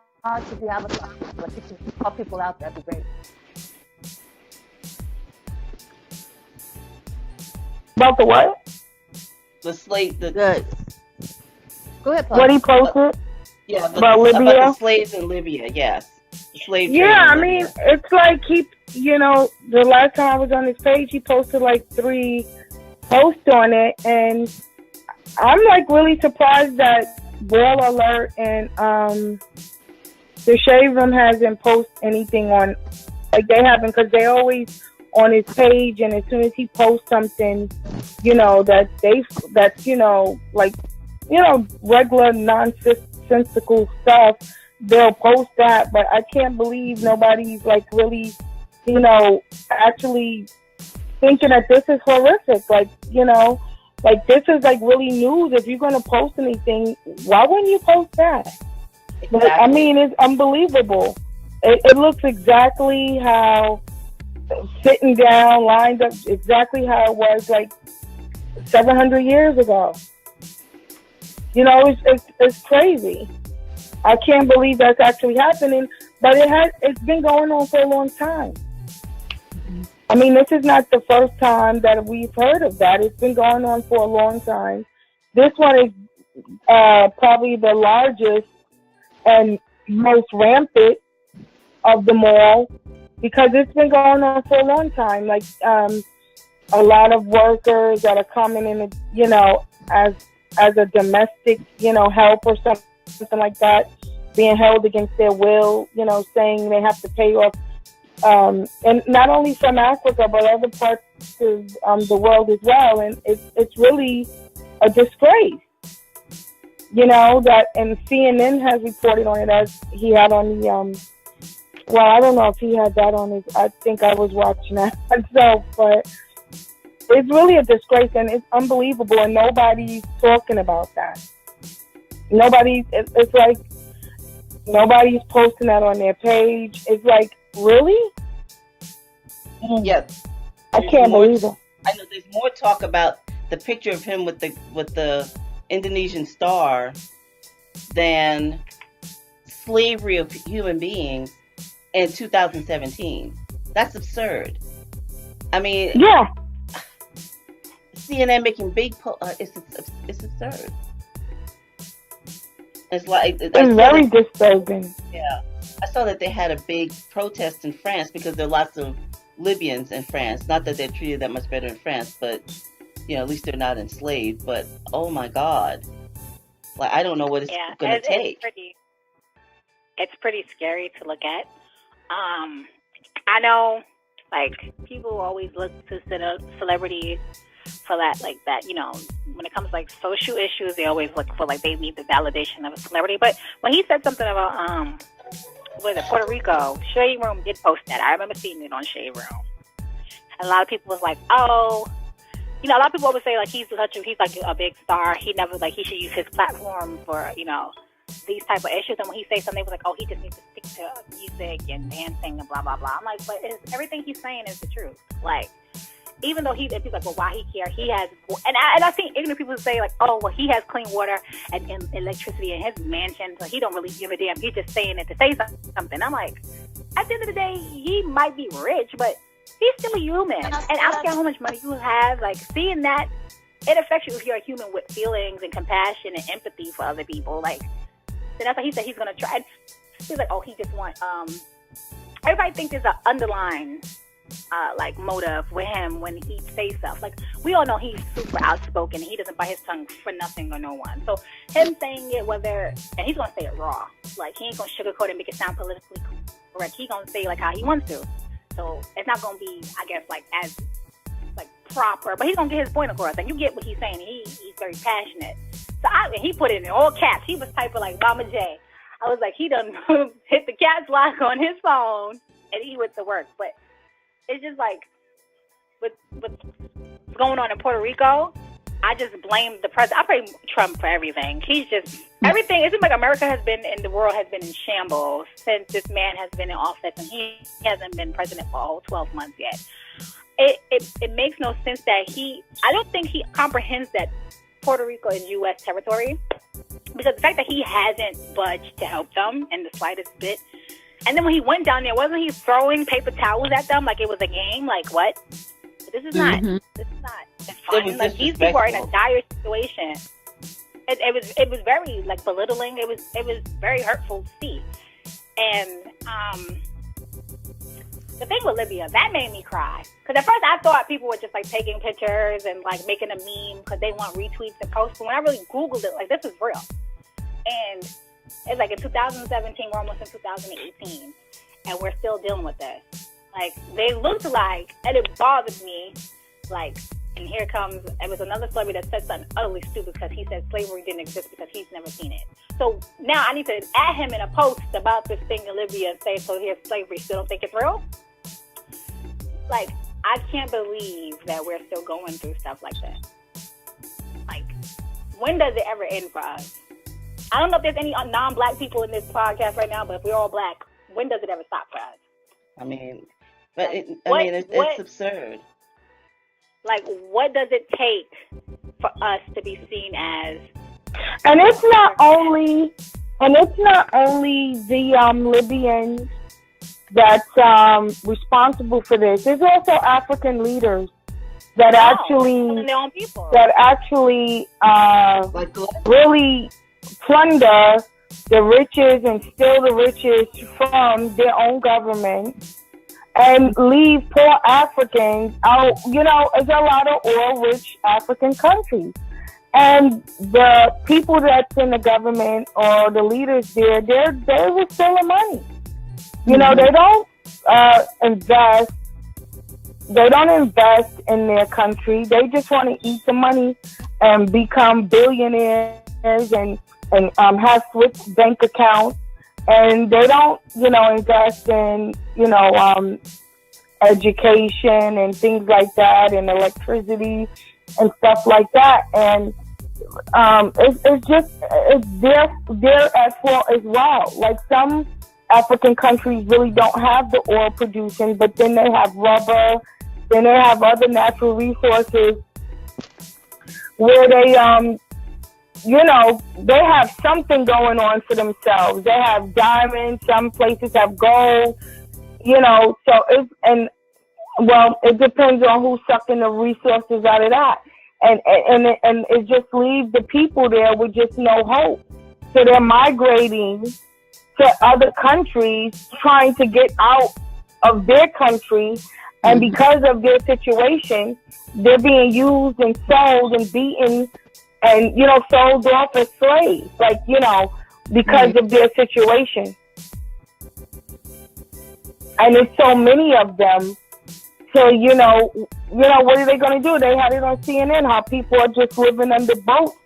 [SPEAKER 2] If you have a thought, if you can call people out, that'd be great.
[SPEAKER 6] About the what?
[SPEAKER 3] The slave.
[SPEAKER 2] Good. Go ahead, Paul.
[SPEAKER 6] What he posted?
[SPEAKER 3] Yeah.
[SPEAKER 6] About Libya?
[SPEAKER 3] About the slaves in Libya. Yes. The slave trade
[SPEAKER 6] Yeah,
[SPEAKER 3] in
[SPEAKER 6] I mean,
[SPEAKER 3] Libya.
[SPEAKER 6] it's like the last time I was on his page, he posted like 3 posts on it, and I'm like really surprised that Boil Alert and the Shave Room hasn't posted anything on, like they haven't, because they always on his page, and as soon as he posts something, that's regular nonsensical stuff, they'll post that. But I can't believe nobody's like really, actually thinking that this is horrific. Like this is like really news. If you're gonna post anything, why wouldn't you post that? But, I mean, it's unbelievable. It looks exactly how, sitting down, lined up, exactly how it was like 700 years ago. It's crazy. I can't believe that's actually happening, but it's been going on for a long time. I mean, this is not the first time that we've heard of that. It's been going on for a long time. This one is probably the largest and most rampant of them all, because it's been going on for a long time. Like a lot of workers that are coming in, as a domestic, help or something like that, being held against their will, saying they have to pay off, and not only from Africa but other parts of the world as well. And it's really a disgrace. That, and CNN has reported on it, as he had on the, well, I don't know if he had that on his, I think I was watching that myself, but it's really a disgrace, and it's unbelievable, and nobody's talking about that. It's like, nobody's posting that on their page. It's like, really?
[SPEAKER 3] Yes.
[SPEAKER 6] I can't believe it.
[SPEAKER 3] I know there's more talk about the picture of him with the Indonesian star than slavery of human beings in 2017. That's absurd. I mean,
[SPEAKER 6] yeah.
[SPEAKER 3] CNN making big it's absurd. It's like
[SPEAKER 6] it's very disturbing.
[SPEAKER 3] Yeah, I saw that they had a big protest in France because there are lots of Libyans in France. Not that they're treated that much better in France, but at least they're not enslaved. But oh my God, like I don't know what it's going to take.
[SPEAKER 8] It's pretty scary to look at. I know, like people always look to celebrities for that, like that, you know, when it comes to like social issues, they always look for like they need the validation of a celebrity. But when he said something about was it Puerto Rico, Shade Room did post that. I remember seeing it on Shade Room. And a lot of people was like, oh, you know, a lot of people always say like he's like a big star. He never like he should use his platform for, you know, these type of issues. And when he says something, they was like, oh, he just needs to stick to music and dancing and blah blah blah. I'm like, but everything he's saying is the truth. Like, even though people like, well, why he care? He has, and I think ignorant people say like, oh, well, he has clean water and electricity in his mansion, so he don't really give a damn. He's just saying it to say something. I'm like, at the end of the day, he might be rich, but he's still a human. And I don't care how much money you have. Like, seeing that, it affects you if you're a human with feelings and compassion and empathy for other people. Like, so that's why he said he's gonna try. He's like, oh, he just wants. Everybody thinks there's an underlying like motive with him when he says stuff. Like, we all know he's super outspoken. He doesn't bite his tongue for nothing or no one. So him saying it, and he's gonna say it raw. Like, he ain't gonna sugarcoat it and make it sound politically correct. He gonna say it like how he wants to. So it's not gonna be, I guess, like as like proper. But he's gonna get his point across, and you get what he's saying. He's very passionate. So he put it in all caps. He was typing like Mama J. I was like, he done hit the caps lock on his phone, and he went to work. But it's just like, what's going on in Puerto Rico, I just blame the president. I blame Trump for everything. He's just, everything, it seems like America has been, and the world has been in shambles since this man has been in office, and he hasn't been president for a whole 12 months yet. It makes no sense that I don't think he comprehends that Puerto Rico is U.S. territory, because the fact that he hasn't budged to help them in the slightest bit. And then when he went down there, wasn't he throwing paper towels at them like it was a game? Like, what? This is not fun. Like, these people are in a dire situation. It was very like belittling. It was very hurtful to see. And the thing with Libya, that made me cry. Because at first I thought people were just like taking pictures and like making a meme because they want retweets and posts. But when I really Googled it, like, this is real. And it's like in 2017, we're almost in 2018, and we're still dealing with this. Like, they looked like, and it bothered me, like, and here comes, it was another celebrity that said something utterly stupid because he said slavery didn't exist because he's never seen it. So now I need to add him in a post about this thing in Libya and say, so here's slavery, still don't think it's real? Like, I can't believe that we're still going through stuff like that. Like, when does it ever end for us? I don't know if there's any non-black people in this podcast right now, but if we're all black, when does it ever stop for us?
[SPEAKER 3] I mean, but it's absurd.
[SPEAKER 8] Like, what does it take for us to be seen as?
[SPEAKER 6] And it's not only the Libyans that's responsible for this. There's also African leaders that actually really plunder the riches and steal the riches from their own government and leave poor Africans out. You know, there's a lot of oil-rich African countries. And the people that's in the government or the leaders there, they're stealing money. You know, they don't invest. They don't invest in their country. They just want to eat the money and become billionaires and have Swiss bank accounts. And they don't, invest in, education and things like that, and electricity and stuff like that. And they're at fault as well. Like, some African countries really don't have the oil producing, but then they have rubber, then they have other natural resources where they, they have something going on for themselves. They have diamonds, some places have gold, so it depends on who's sucking the resources out of that. And it just leaves the people there with just no hope. So they're migrating to other countries, trying to get out of their country. And because of their situation, they're being used and sold and beaten and, sold off as slaves, because of their situation. And there's so many of them. So, what are they going to do? They had it on CNN how people are just living under boats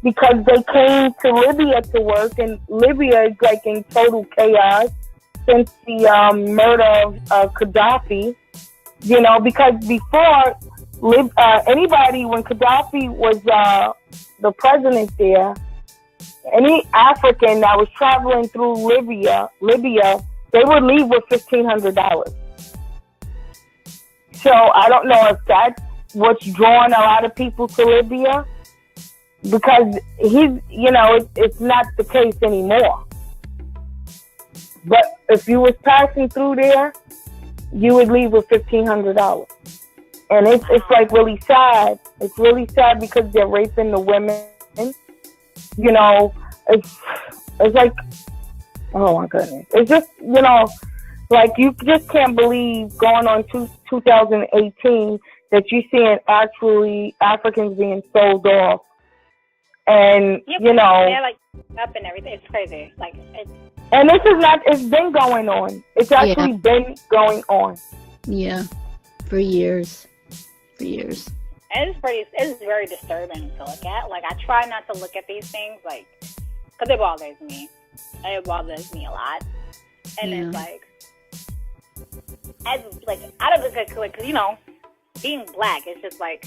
[SPEAKER 6] because they came to Libya to work, and Libya is like in total chaos since the murder of Gaddafi. Because before anybody, when Gaddafi was the president there, any African that was traveling through Libya, they would leave with $1,500. So I don't know if that's what's drawing a lot of people to Libya, because it's not the case anymore. But if you was passing through there, you would leave with $1,500. And it's like really sad. It's really sad because they're raping the women. It's like, oh my goodness. It's just, like you just can't believe going on 2018 that you're seeing actually Africans being sold off. And,
[SPEAKER 8] they're like up and everything. It's crazy. Like,
[SPEAKER 6] and this is not, it's been going on. It's actually been going on.
[SPEAKER 9] Yeah. For years.
[SPEAKER 8] And it's very disturbing to look at. Like, I try not to look at these things, like, because it bothers me. It bothers me a lot. And it's like, out of the, being black, it's just like,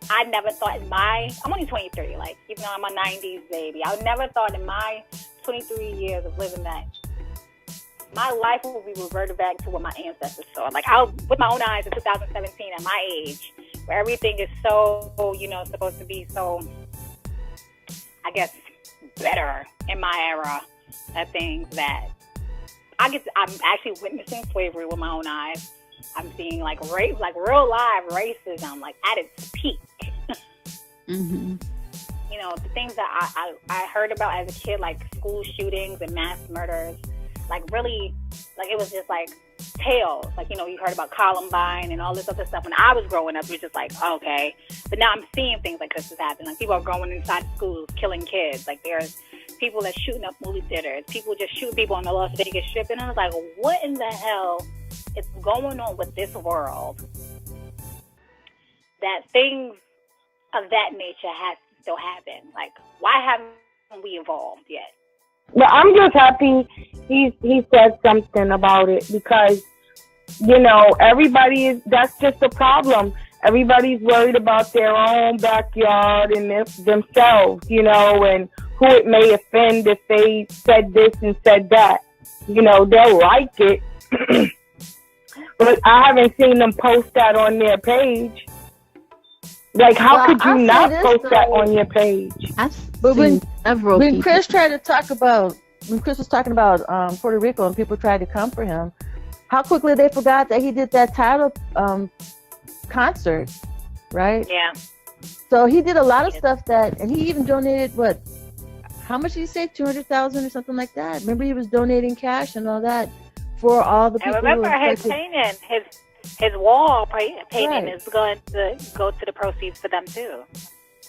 [SPEAKER 8] I never thought I'm only 23, like, even though I'm a 90s baby, I never thought in my 23 years of living that my life will be reverted back to what my ancestors saw. Like, with my own eyes in 2017 at my age, where everything is so, supposed to be so, I guess, better in my era of things, that I'm actually witnessing slavery with my own eyes. I'm seeing like rape, like real live racism, like at its peak.
[SPEAKER 9] Mm-hmm.
[SPEAKER 8] The things that I heard about as a kid, like school shootings and mass murders, like really, like it was just like tales. Like, you heard about Columbine and all this other stuff. When I was growing up, it was just like, okay. But now I'm seeing things like this is happening. Like, people are going inside schools, killing kids. Like, there's people that shooting up movie theaters. People just shooting people on the Las Vegas Strip. And I was like, what in the hell is going on with this world that things of that nature has to still happen? Like, why haven't we evolved yet?
[SPEAKER 6] Well, I'm just happy he said something about it, because that's just a problem. Everybody's worried about their own backyard and themselves, and who it may offend if they said this and said that. They'll like it. But I haven't seen them post that on their page. Like, how could you not post that on your page?
[SPEAKER 2] But when Chris was talking about Puerto Rico and people tried to come for him, how quickly they forgot that he did that title concert, right?
[SPEAKER 8] Yeah.
[SPEAKER 2] So he did a lot of stuff and he even donated how much did he say? 200,000 or something like that. Remember, he was donating cash and all that for all the people.
[SPEAKER 8] I remember his painting, his wall painting is going to go to the proceeds for them too.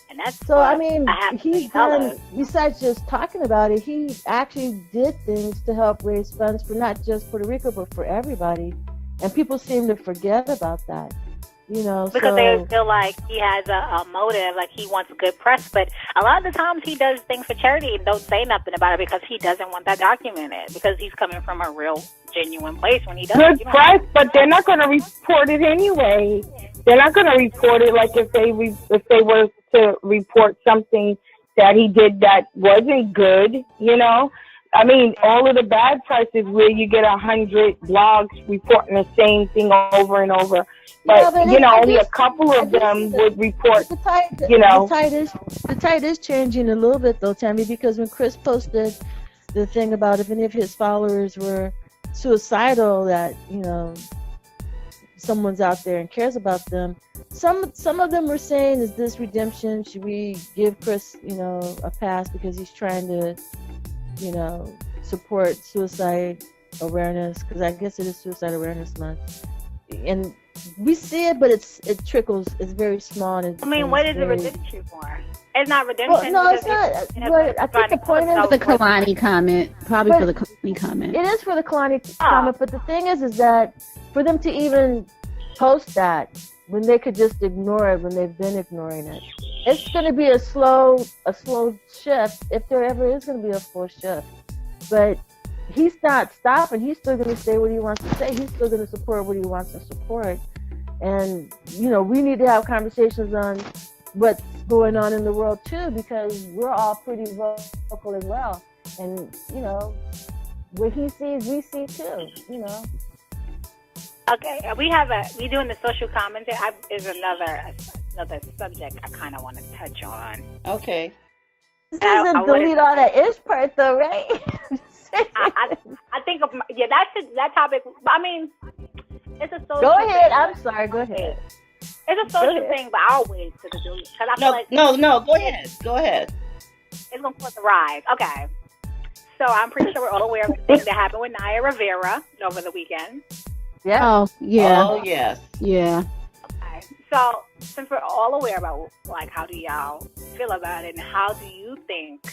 [SPEAKER 8] And that's
[SPEAKER 2] so. I mean, he's done. Besides just talking about it, he actually did things to help raise funds for not just Puerto Rico, but for everybody. And people seem to forget about that. Because
[SPEAKER 8] they feel like he has a motive, like he wants good press. But a lot of the times he does things for charity and don't say nothing about it because he doesn't want that documented, because he's coming from a real, genuine place when he does
[SPEAKER 6] good press. But they're not going to report it anyway. They're not going to report it like if they were to report something that he did that wasn't good. I mean, all of the bad presses where you get 100 blogs reporting the same thing over and over. But, only a couple of them would report,
[SPEAKER 2] The tide is changing a little bit, though, Tammy, because when Chris posted the thing about if any of his followers were suicidal, that, someone's out there and cares about them, some of them were saying, is this redemption? Should we give Chris, a pass because he's trying to, support suicide awareness? Because I guess it is Suicide Awareness Month. And we see it, but it trickles. It's very small. And
[SPEAKER 8] what is the redemption for? It's not redemption.
[SPEAKER 2] Well, no, it's not. But I think the point is
[SPEAKER 9] the Kalani comment. Probably for the Kalani comment.
[SPEAKER 2] It is for the Kalani comment. But the thing is that for them to even post that when they could just ignore it when they've been ignoring it. It's going to be a slow shift, if there ever is going to be a full shift. But he's not stopping. He's still going to say what he wants to say. He's still going to support what he wants to support. And, you know, we need to have conversations on what's going on in the world too, because we're all pretty vocal as well. And, you know, what he sees, we see too, you know.
[SPEAKER 8] Okay, we doing the social commentary. Is another subject I kind of want to touch on.
[SPEAKER 3] Okay.
[SPEAKER 2] This doesn't delete all that ish part though, right?
[SPEAKER 8] I think that topic. I mean, it's a social.
[SPEAKER 2] Go ahead.
[SPEAKER 8] Thing,
[SPEAKER 2] I'm sorry. Go ahead.
[SPEAKER 8] It's a social thing, but I'll wait to the delete because I feel like
[SPEAKER 3] no. Go ahead. Go ahead.
[SPEAKER 8] It's gonna cause a rise. Okay. So I'm pretty sure we're all aware of the thing that happened with Naya Rivera over the weekend.
[SPEAKER 2] Yeah.
[SPEAKER 9] Oh, yeah.
[SPEAKER 3] Oh, yes.
[SPEAKER 9] Yeah.
[SPEAKER 8] Okay. So since we're all aware about, like, how do y'all feel about it, and how do you think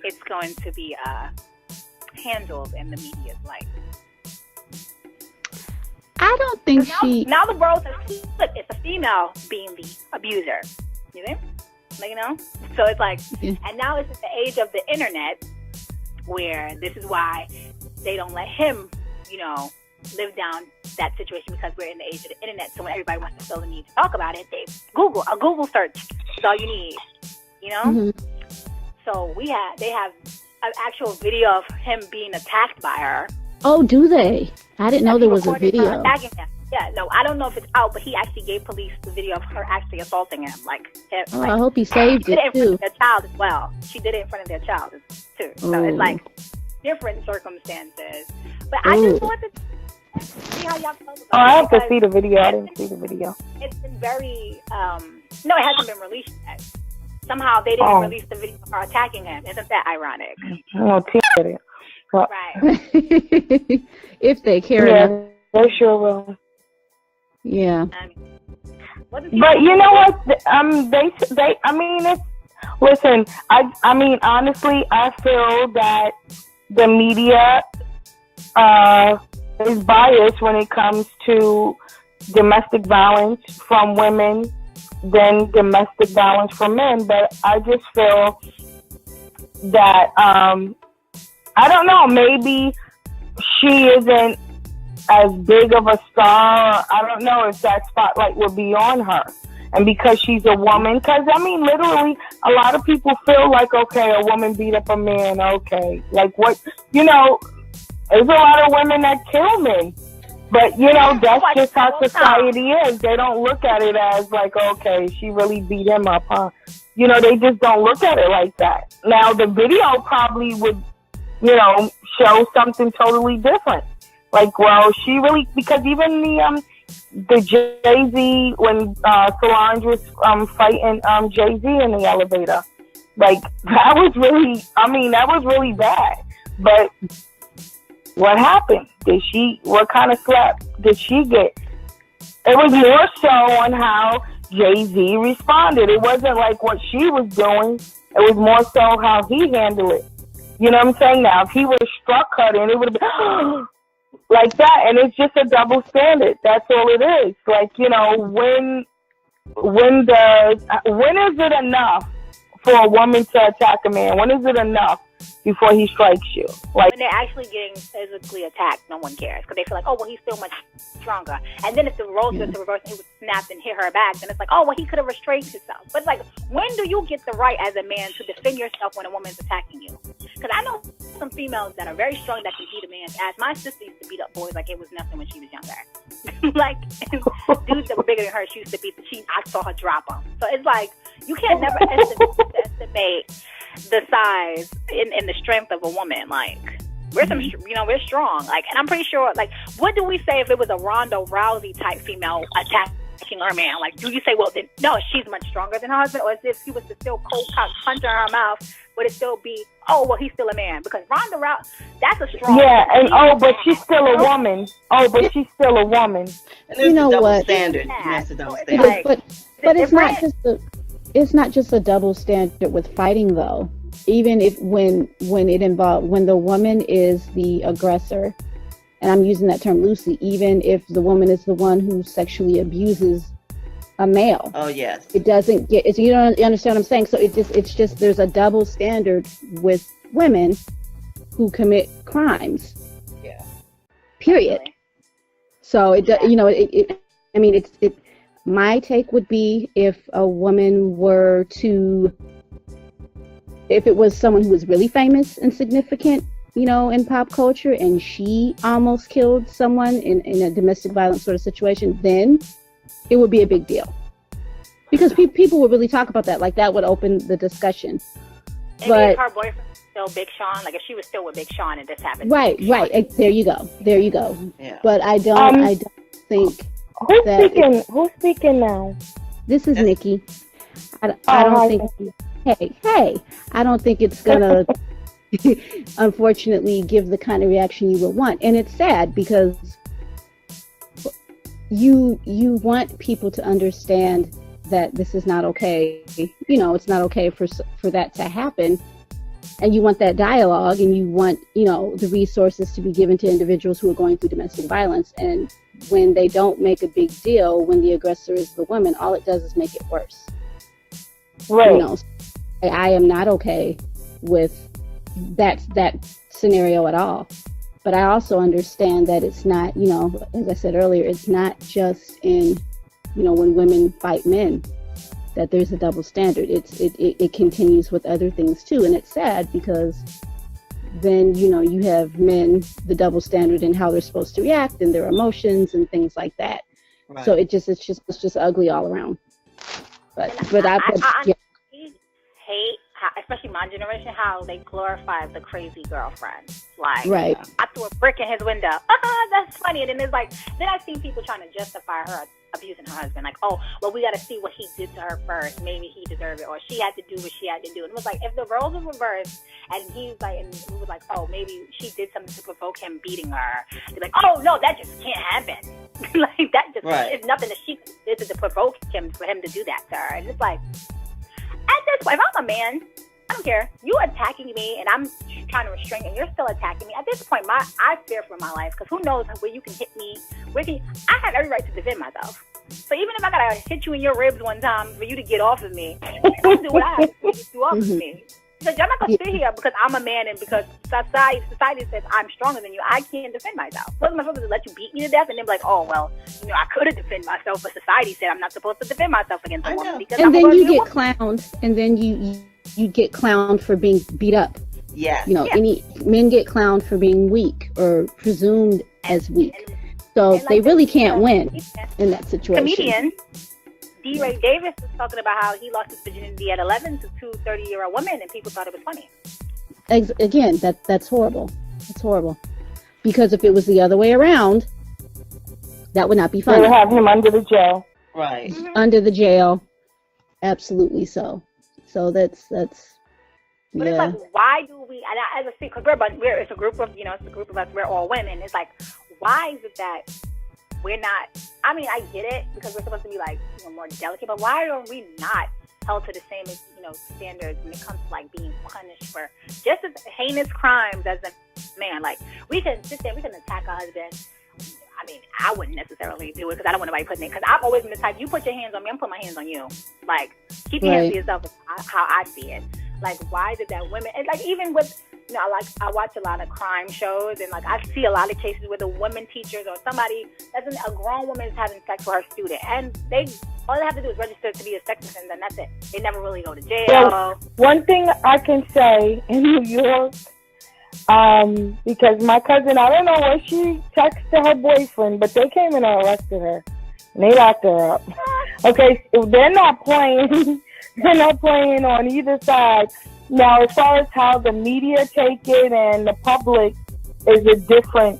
[SPEAKER 8] it's going to be handled in the media's light?
[SPEAKER 9] I don't think
[SPEAKER 8] now the world has flipped. It's a female being the abuser. You think? Like, you know? So it's like, and now it's the age of the internet, where this is why they don't let him, you know, live down that situation, because we're in the age of the internet. So when everybody wants to feel the need to talk about it, a Google search is all you need, you know.
[SPEAKER 9] Mm-hmm.
[SPEAKER 8] So they have an actual video of him being attacked by her.
[SPEAKER 9] Oh, do they? I didn't know there was a video.
[SPEAKER 8] Attacking him. Yeah, no, I don't know if it's out, but he actually gave police the video of her actually assaulting him.
[SPEAKER 9] I hope he saved it
[SPEAKER 8] in front
[SPEAKER 9] too.
[SPEAKER 8] of their child as well. She did it in front of their child too. So it's like different circumstances. But I just wanted to see how y'all feel about it.
[SPEAKER 6] I have to see the video. I didn't see the video.
[SPEAKER 8] It's been very, no, it hasn't been released yet. Somehow they didn't release the video of her attacking him. Isn't that ironic?
[SPEAKER 6] Oh, video. Well,
[SPEAKER 8] right.
[SPEAKER 9] If they care
[SPEAKER 6] yeah,
[SPEAKER 9] enough.
[SPEAKER 6] they sure will.
[SPEAKER 9] Yeah.
[SPEAKER 6] But you know what? They. I mean, it's. Listen, I mean, honestly, I feel that the media is biased when it comes to domestic violence from women than domestic violence from men. But I just feel that I don't know. Maybe she isn't as big of a star. I don't know if that spotlight would be on her. And because she's a woman, because I mean, literally, a lot of people feel like, okay, a woman beat up a man, okay. Like what, you know, there's a lot of women that kill men. But, you know, that's just how society is. They don't look at it as like, okay, she really beat him up, huh? You know, they just don't look at it like that. Now, the video probably would, you know, show something totally different. Like, well, she really, because even the Jay-Z, when Solange was fighting Jay-Z in the elevator, like, that was really bad. But what happened? What kind of slap did she get? It was more so on how Jay-Z responded. It wasn't like what she was doing. It was more so how he handled it. You know what I'm saying? Now, if he would have struck her, then it would have been like that. And it's just a double standard. That's all it is. Like, you know, when is it enough for a woman to attack a man? When is it enough before he strikes you? Like,
[SPEAKER 8] when they're actually getting physically attacked, no one cares, because they feel like, oh, well, he's still much stronger. And then if the roles were to reverse and he would snap and hit her back, then it's like, oh, well, he could have restrained himself. But it's like, when do you get the right as a man to defend yourself when a woman's attacking you? Because I know some females that are very strong that can beat a man. As my sister used to beat up boys like it was nothing when she was younger. Like, dudes that were bigger than her, she used to beat I saw her drop them. So it's like, you can't never estimate the size and the strength of a woman. Like, we're we're strong. Like, and I'm pretty sure, like, what do we say if it was a Ronda Rousey type female attacking her man? Like, do you say, well, then, no, she's much stronger than her husband? Or as if he was to still cold cock punch her in her mouth, would it still be, oh, well, he's still a man? Because Ronda Rousey, that's a strong.
[SPEAKER 6] Yeah, and but she's still a woman. Oh, but she's still a woman.
[SPEAKER 3] And there's
[SPEAKER 9] You know
[SPEAKER 3] a double
[SPEAKER 9] what?
[SPEAKER 3] standard.
[SPEAKER 8] Yeah.
[SPEAKER 3] That's a double
[SPEAKER 8] So it's
[SPEAKER 3] standard.
[SPEAKER 8] like,
[SPEAKER 9] But it's not just a double standard with fighting though. Even if when the woman is the aggressor, and I'm using that term loosely, even if the woman is the one who sexually abuses a male.
[SPEAKER 3] Oh yes.
[SPEAKER 9] It doesn't get, you don't understand what I'm saying? So it's just, there's a double standard with women who commit crimes.
[SPEAKER 3] Yeah.
[SPEAKER 9] Period. So my take would be if a woman were to, if it was someone who was really famous and significant, in pop culture, and she almost killed someone in a domestic violence sort of situation, then it would be a big deal. Because people would really talk about that. Like, that would open the discussion.
[SPEAKER 8] And
[SPEAKER 9] but
[SPEAKER 8] if her boyfriend was still Big Sean, like if she was still with Big Sean and this happened.
[SPEAKER 9] Right. There you go.
[SPEAKER 3] Yeah.
[SPEAKER 9] But I don't think
[SPEAKER 6] Who's speaking now?
[SPEAKER 9] This is Nikki. I don't think. Hey, I don't think it's gonna unfortunately give the kind of reaction you would want. And it's sad because you want people to understand that this is not okay. It's not okay for that to happen. And you want that dialogue, and you want, the resources to be given to individuals who are going through domestic violence. And when they don't make a big deal, when the aggressor is the woman, all it does is make it worse.
[SPEAKER 6] Right.
[SPEAKER 9] I am not okay with that scenario at all. But I also understand that it's not, as I said earlier, it's not just in, when women fight men, that there's a double standard. It continues with other things too. And it's sad because then, you have men, the double standard in how they're supposed to react and their emotions and things like that. Right. So it's just ugly all around. I
[SPEAKER 8] hate how, especially my generation, how they glorify the crazy girlfriend. Like,
[SPEAKER 9] right.
[SPEAKER 8] I threw a brick in his window. That's funny. And then it's like, then I've seen people trying to justify her abusing her husband. Like, oh, well, we got to see what he did to her first. Maybe he deserved it, or she had to do what she had to do. And it was like, if the roles were reversed, and he was like, and we was like, oh, maybe she did something to provoke him beating her. They're like, oh no, that just can't happen. Like, that just it's nothing that she did to provoke him for him to do that to her. And it's like, at this point, if I'm a man, I don't care. You attacking me, and I'm trying to restrain you, and you're still attacking me. At this point, I fear for my life, because who knows where you can hit me. I have every right to defend myself. So even if I gotta hit you in your ribs one time for you to get off of me, I'll do what I have to do to get you off of me. Because I'm not gonna sit here because I'm a man and because society says I'm stronger than you, I can't defend myself. What am I supposed to let you beat me to death and then be like, oh well, I could have defended myself, but society said I'm not supposed to defend myself against a woman because
[SPEAKER 9] and then you get clowned, and then you get clowned for being beat up. Any men get clowned for being weak or presumed as weak. So they really can't win in that situation.
[SPEAKER 8] Comedian D. Ray Davis was talking about how he lost his virginity at 11 to two 30-year-old women, and people thought it was funny.
[SPEAKER 9] Again, that's horrible. It's horrible. Because if it was the other way around, that would not be funny.
[SPEAKER 6] They would have him under the jail.
[SPEAKER 3] Right.
[SPEAKER 8] Mm-hmm.
[SPEAKER 9] Under the jail. Absolutely so. So that's
[SPEAKER 8] But it's like, why do we? And because it's a group of us. We're all women. It's like, why is it that we're not? I mean, I get it because we're supposed to be like more delicate, but why are we not held to the same standards when it comes to like being punished for just as heinous crimes as a man? Like, we can sit there, we can attack our husband. I mean, I wouldn't necessarily do it because I don't want nobody putting it. Because I've always been the type, you put your hands on me, I'm putting my hands on you. Like, keep your hands to yourself is how I see it. Like, why is it that women, and like even with, I watch a lot of crime shows, and like I see a lot of cases where the women teachers or somebody, a grown woman is having sex with her student, and all they have to do is register to be a sex offender, and that's it. They never really go to jail.
[SPEAKER 6] Well, one thing I can say in New York, because my cousin, I don't know what she texted her boyfriend, but they came and arrested her, and they locked her up. Okay, so they're not playing. They're not playing on either side. Now, as far as how the media take it and the public is a different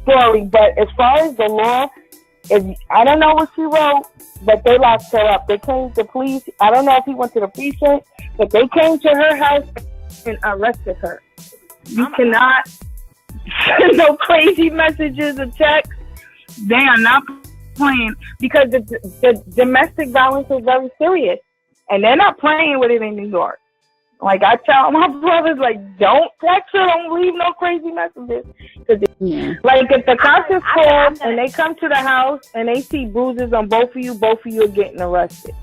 [SPEAKER 6] story. But as far as the law, I don't know what she wrote, but they locked her up. They came to police. I don't know if he went to the precinct, but they came to her house and arrested her. You cannot send no crazy messages or texts. They are not playing because the domestic violence is very serious. And they're not playing with it in New York. Like, I tell my brothers, like, don't text her, don't leave no crazy messages.
[SPEAKER 9] Yeah.
[SPEAKER 6] Like if the cops is
[SPEAKER 8] I'm
[SPEAKER 6] called
[SPEAKER 8] gonna-
[SPEAKER 6] and they come to the house and they see bruises on both of you are getting arrested.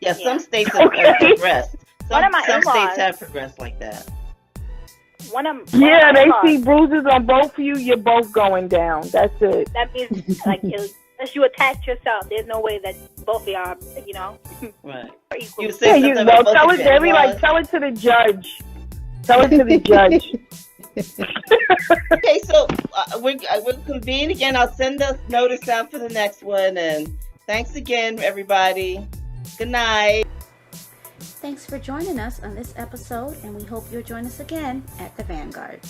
[SPEAKER 3] Yeah,
[SPEAKER 8] Yeah.
[SPEAKER 3] some states have
[SPEAKER 6] Okay.
[SPEAKER 3] progressed.
[SPEAKER 8] One of my
[SPEAKER 3] Some states
[SPEAKER 8] in-laws-
[SPEAKER 3] have progressed like that.
[SPEAKER 8] One of
[SPEAKER 6] Yeah,
[SPEAKER 8] my
[SPEAKER 6] they
[SPEAKER 8] in-laws,
[SPEAKER 6] see bruises on both of you, you're both going down. That's it.
[SPEAKER 8] That means like unless you attach yourself, there's no way that both of y'all, you know,
[SPEAKER 3] Right.
[SPEAKER 8] are equal.
[SPEAKER 3] You
[SPEAKER 6] Yeah,
[SPEAKER 3] say
[SPEAKER 6] you
[SPEAKER 3] something
[SPEAKER 6] well,
[SPEAKER 3] about
[SPEAKER 6] tell
[SPEAKER 3] both
[SPEAKER 6] it.
[SPEAKER 3] of
[SPEAKER 6] They
[SPEAKER 3] your
[SPEAKER 6] be like,
[SPEAKER 3] in-laws.
[SPEAKER 6] tell it to the judge. Tell it to the judge.
[SPEAKER 3] Okay, so we'll convene again. I'll send the notice out for the next one. And thanks again, everybody. Good night.
[SPEAKER 1] Thanks for joining us on this episode, and we hope you'll join us again at the Vanguard.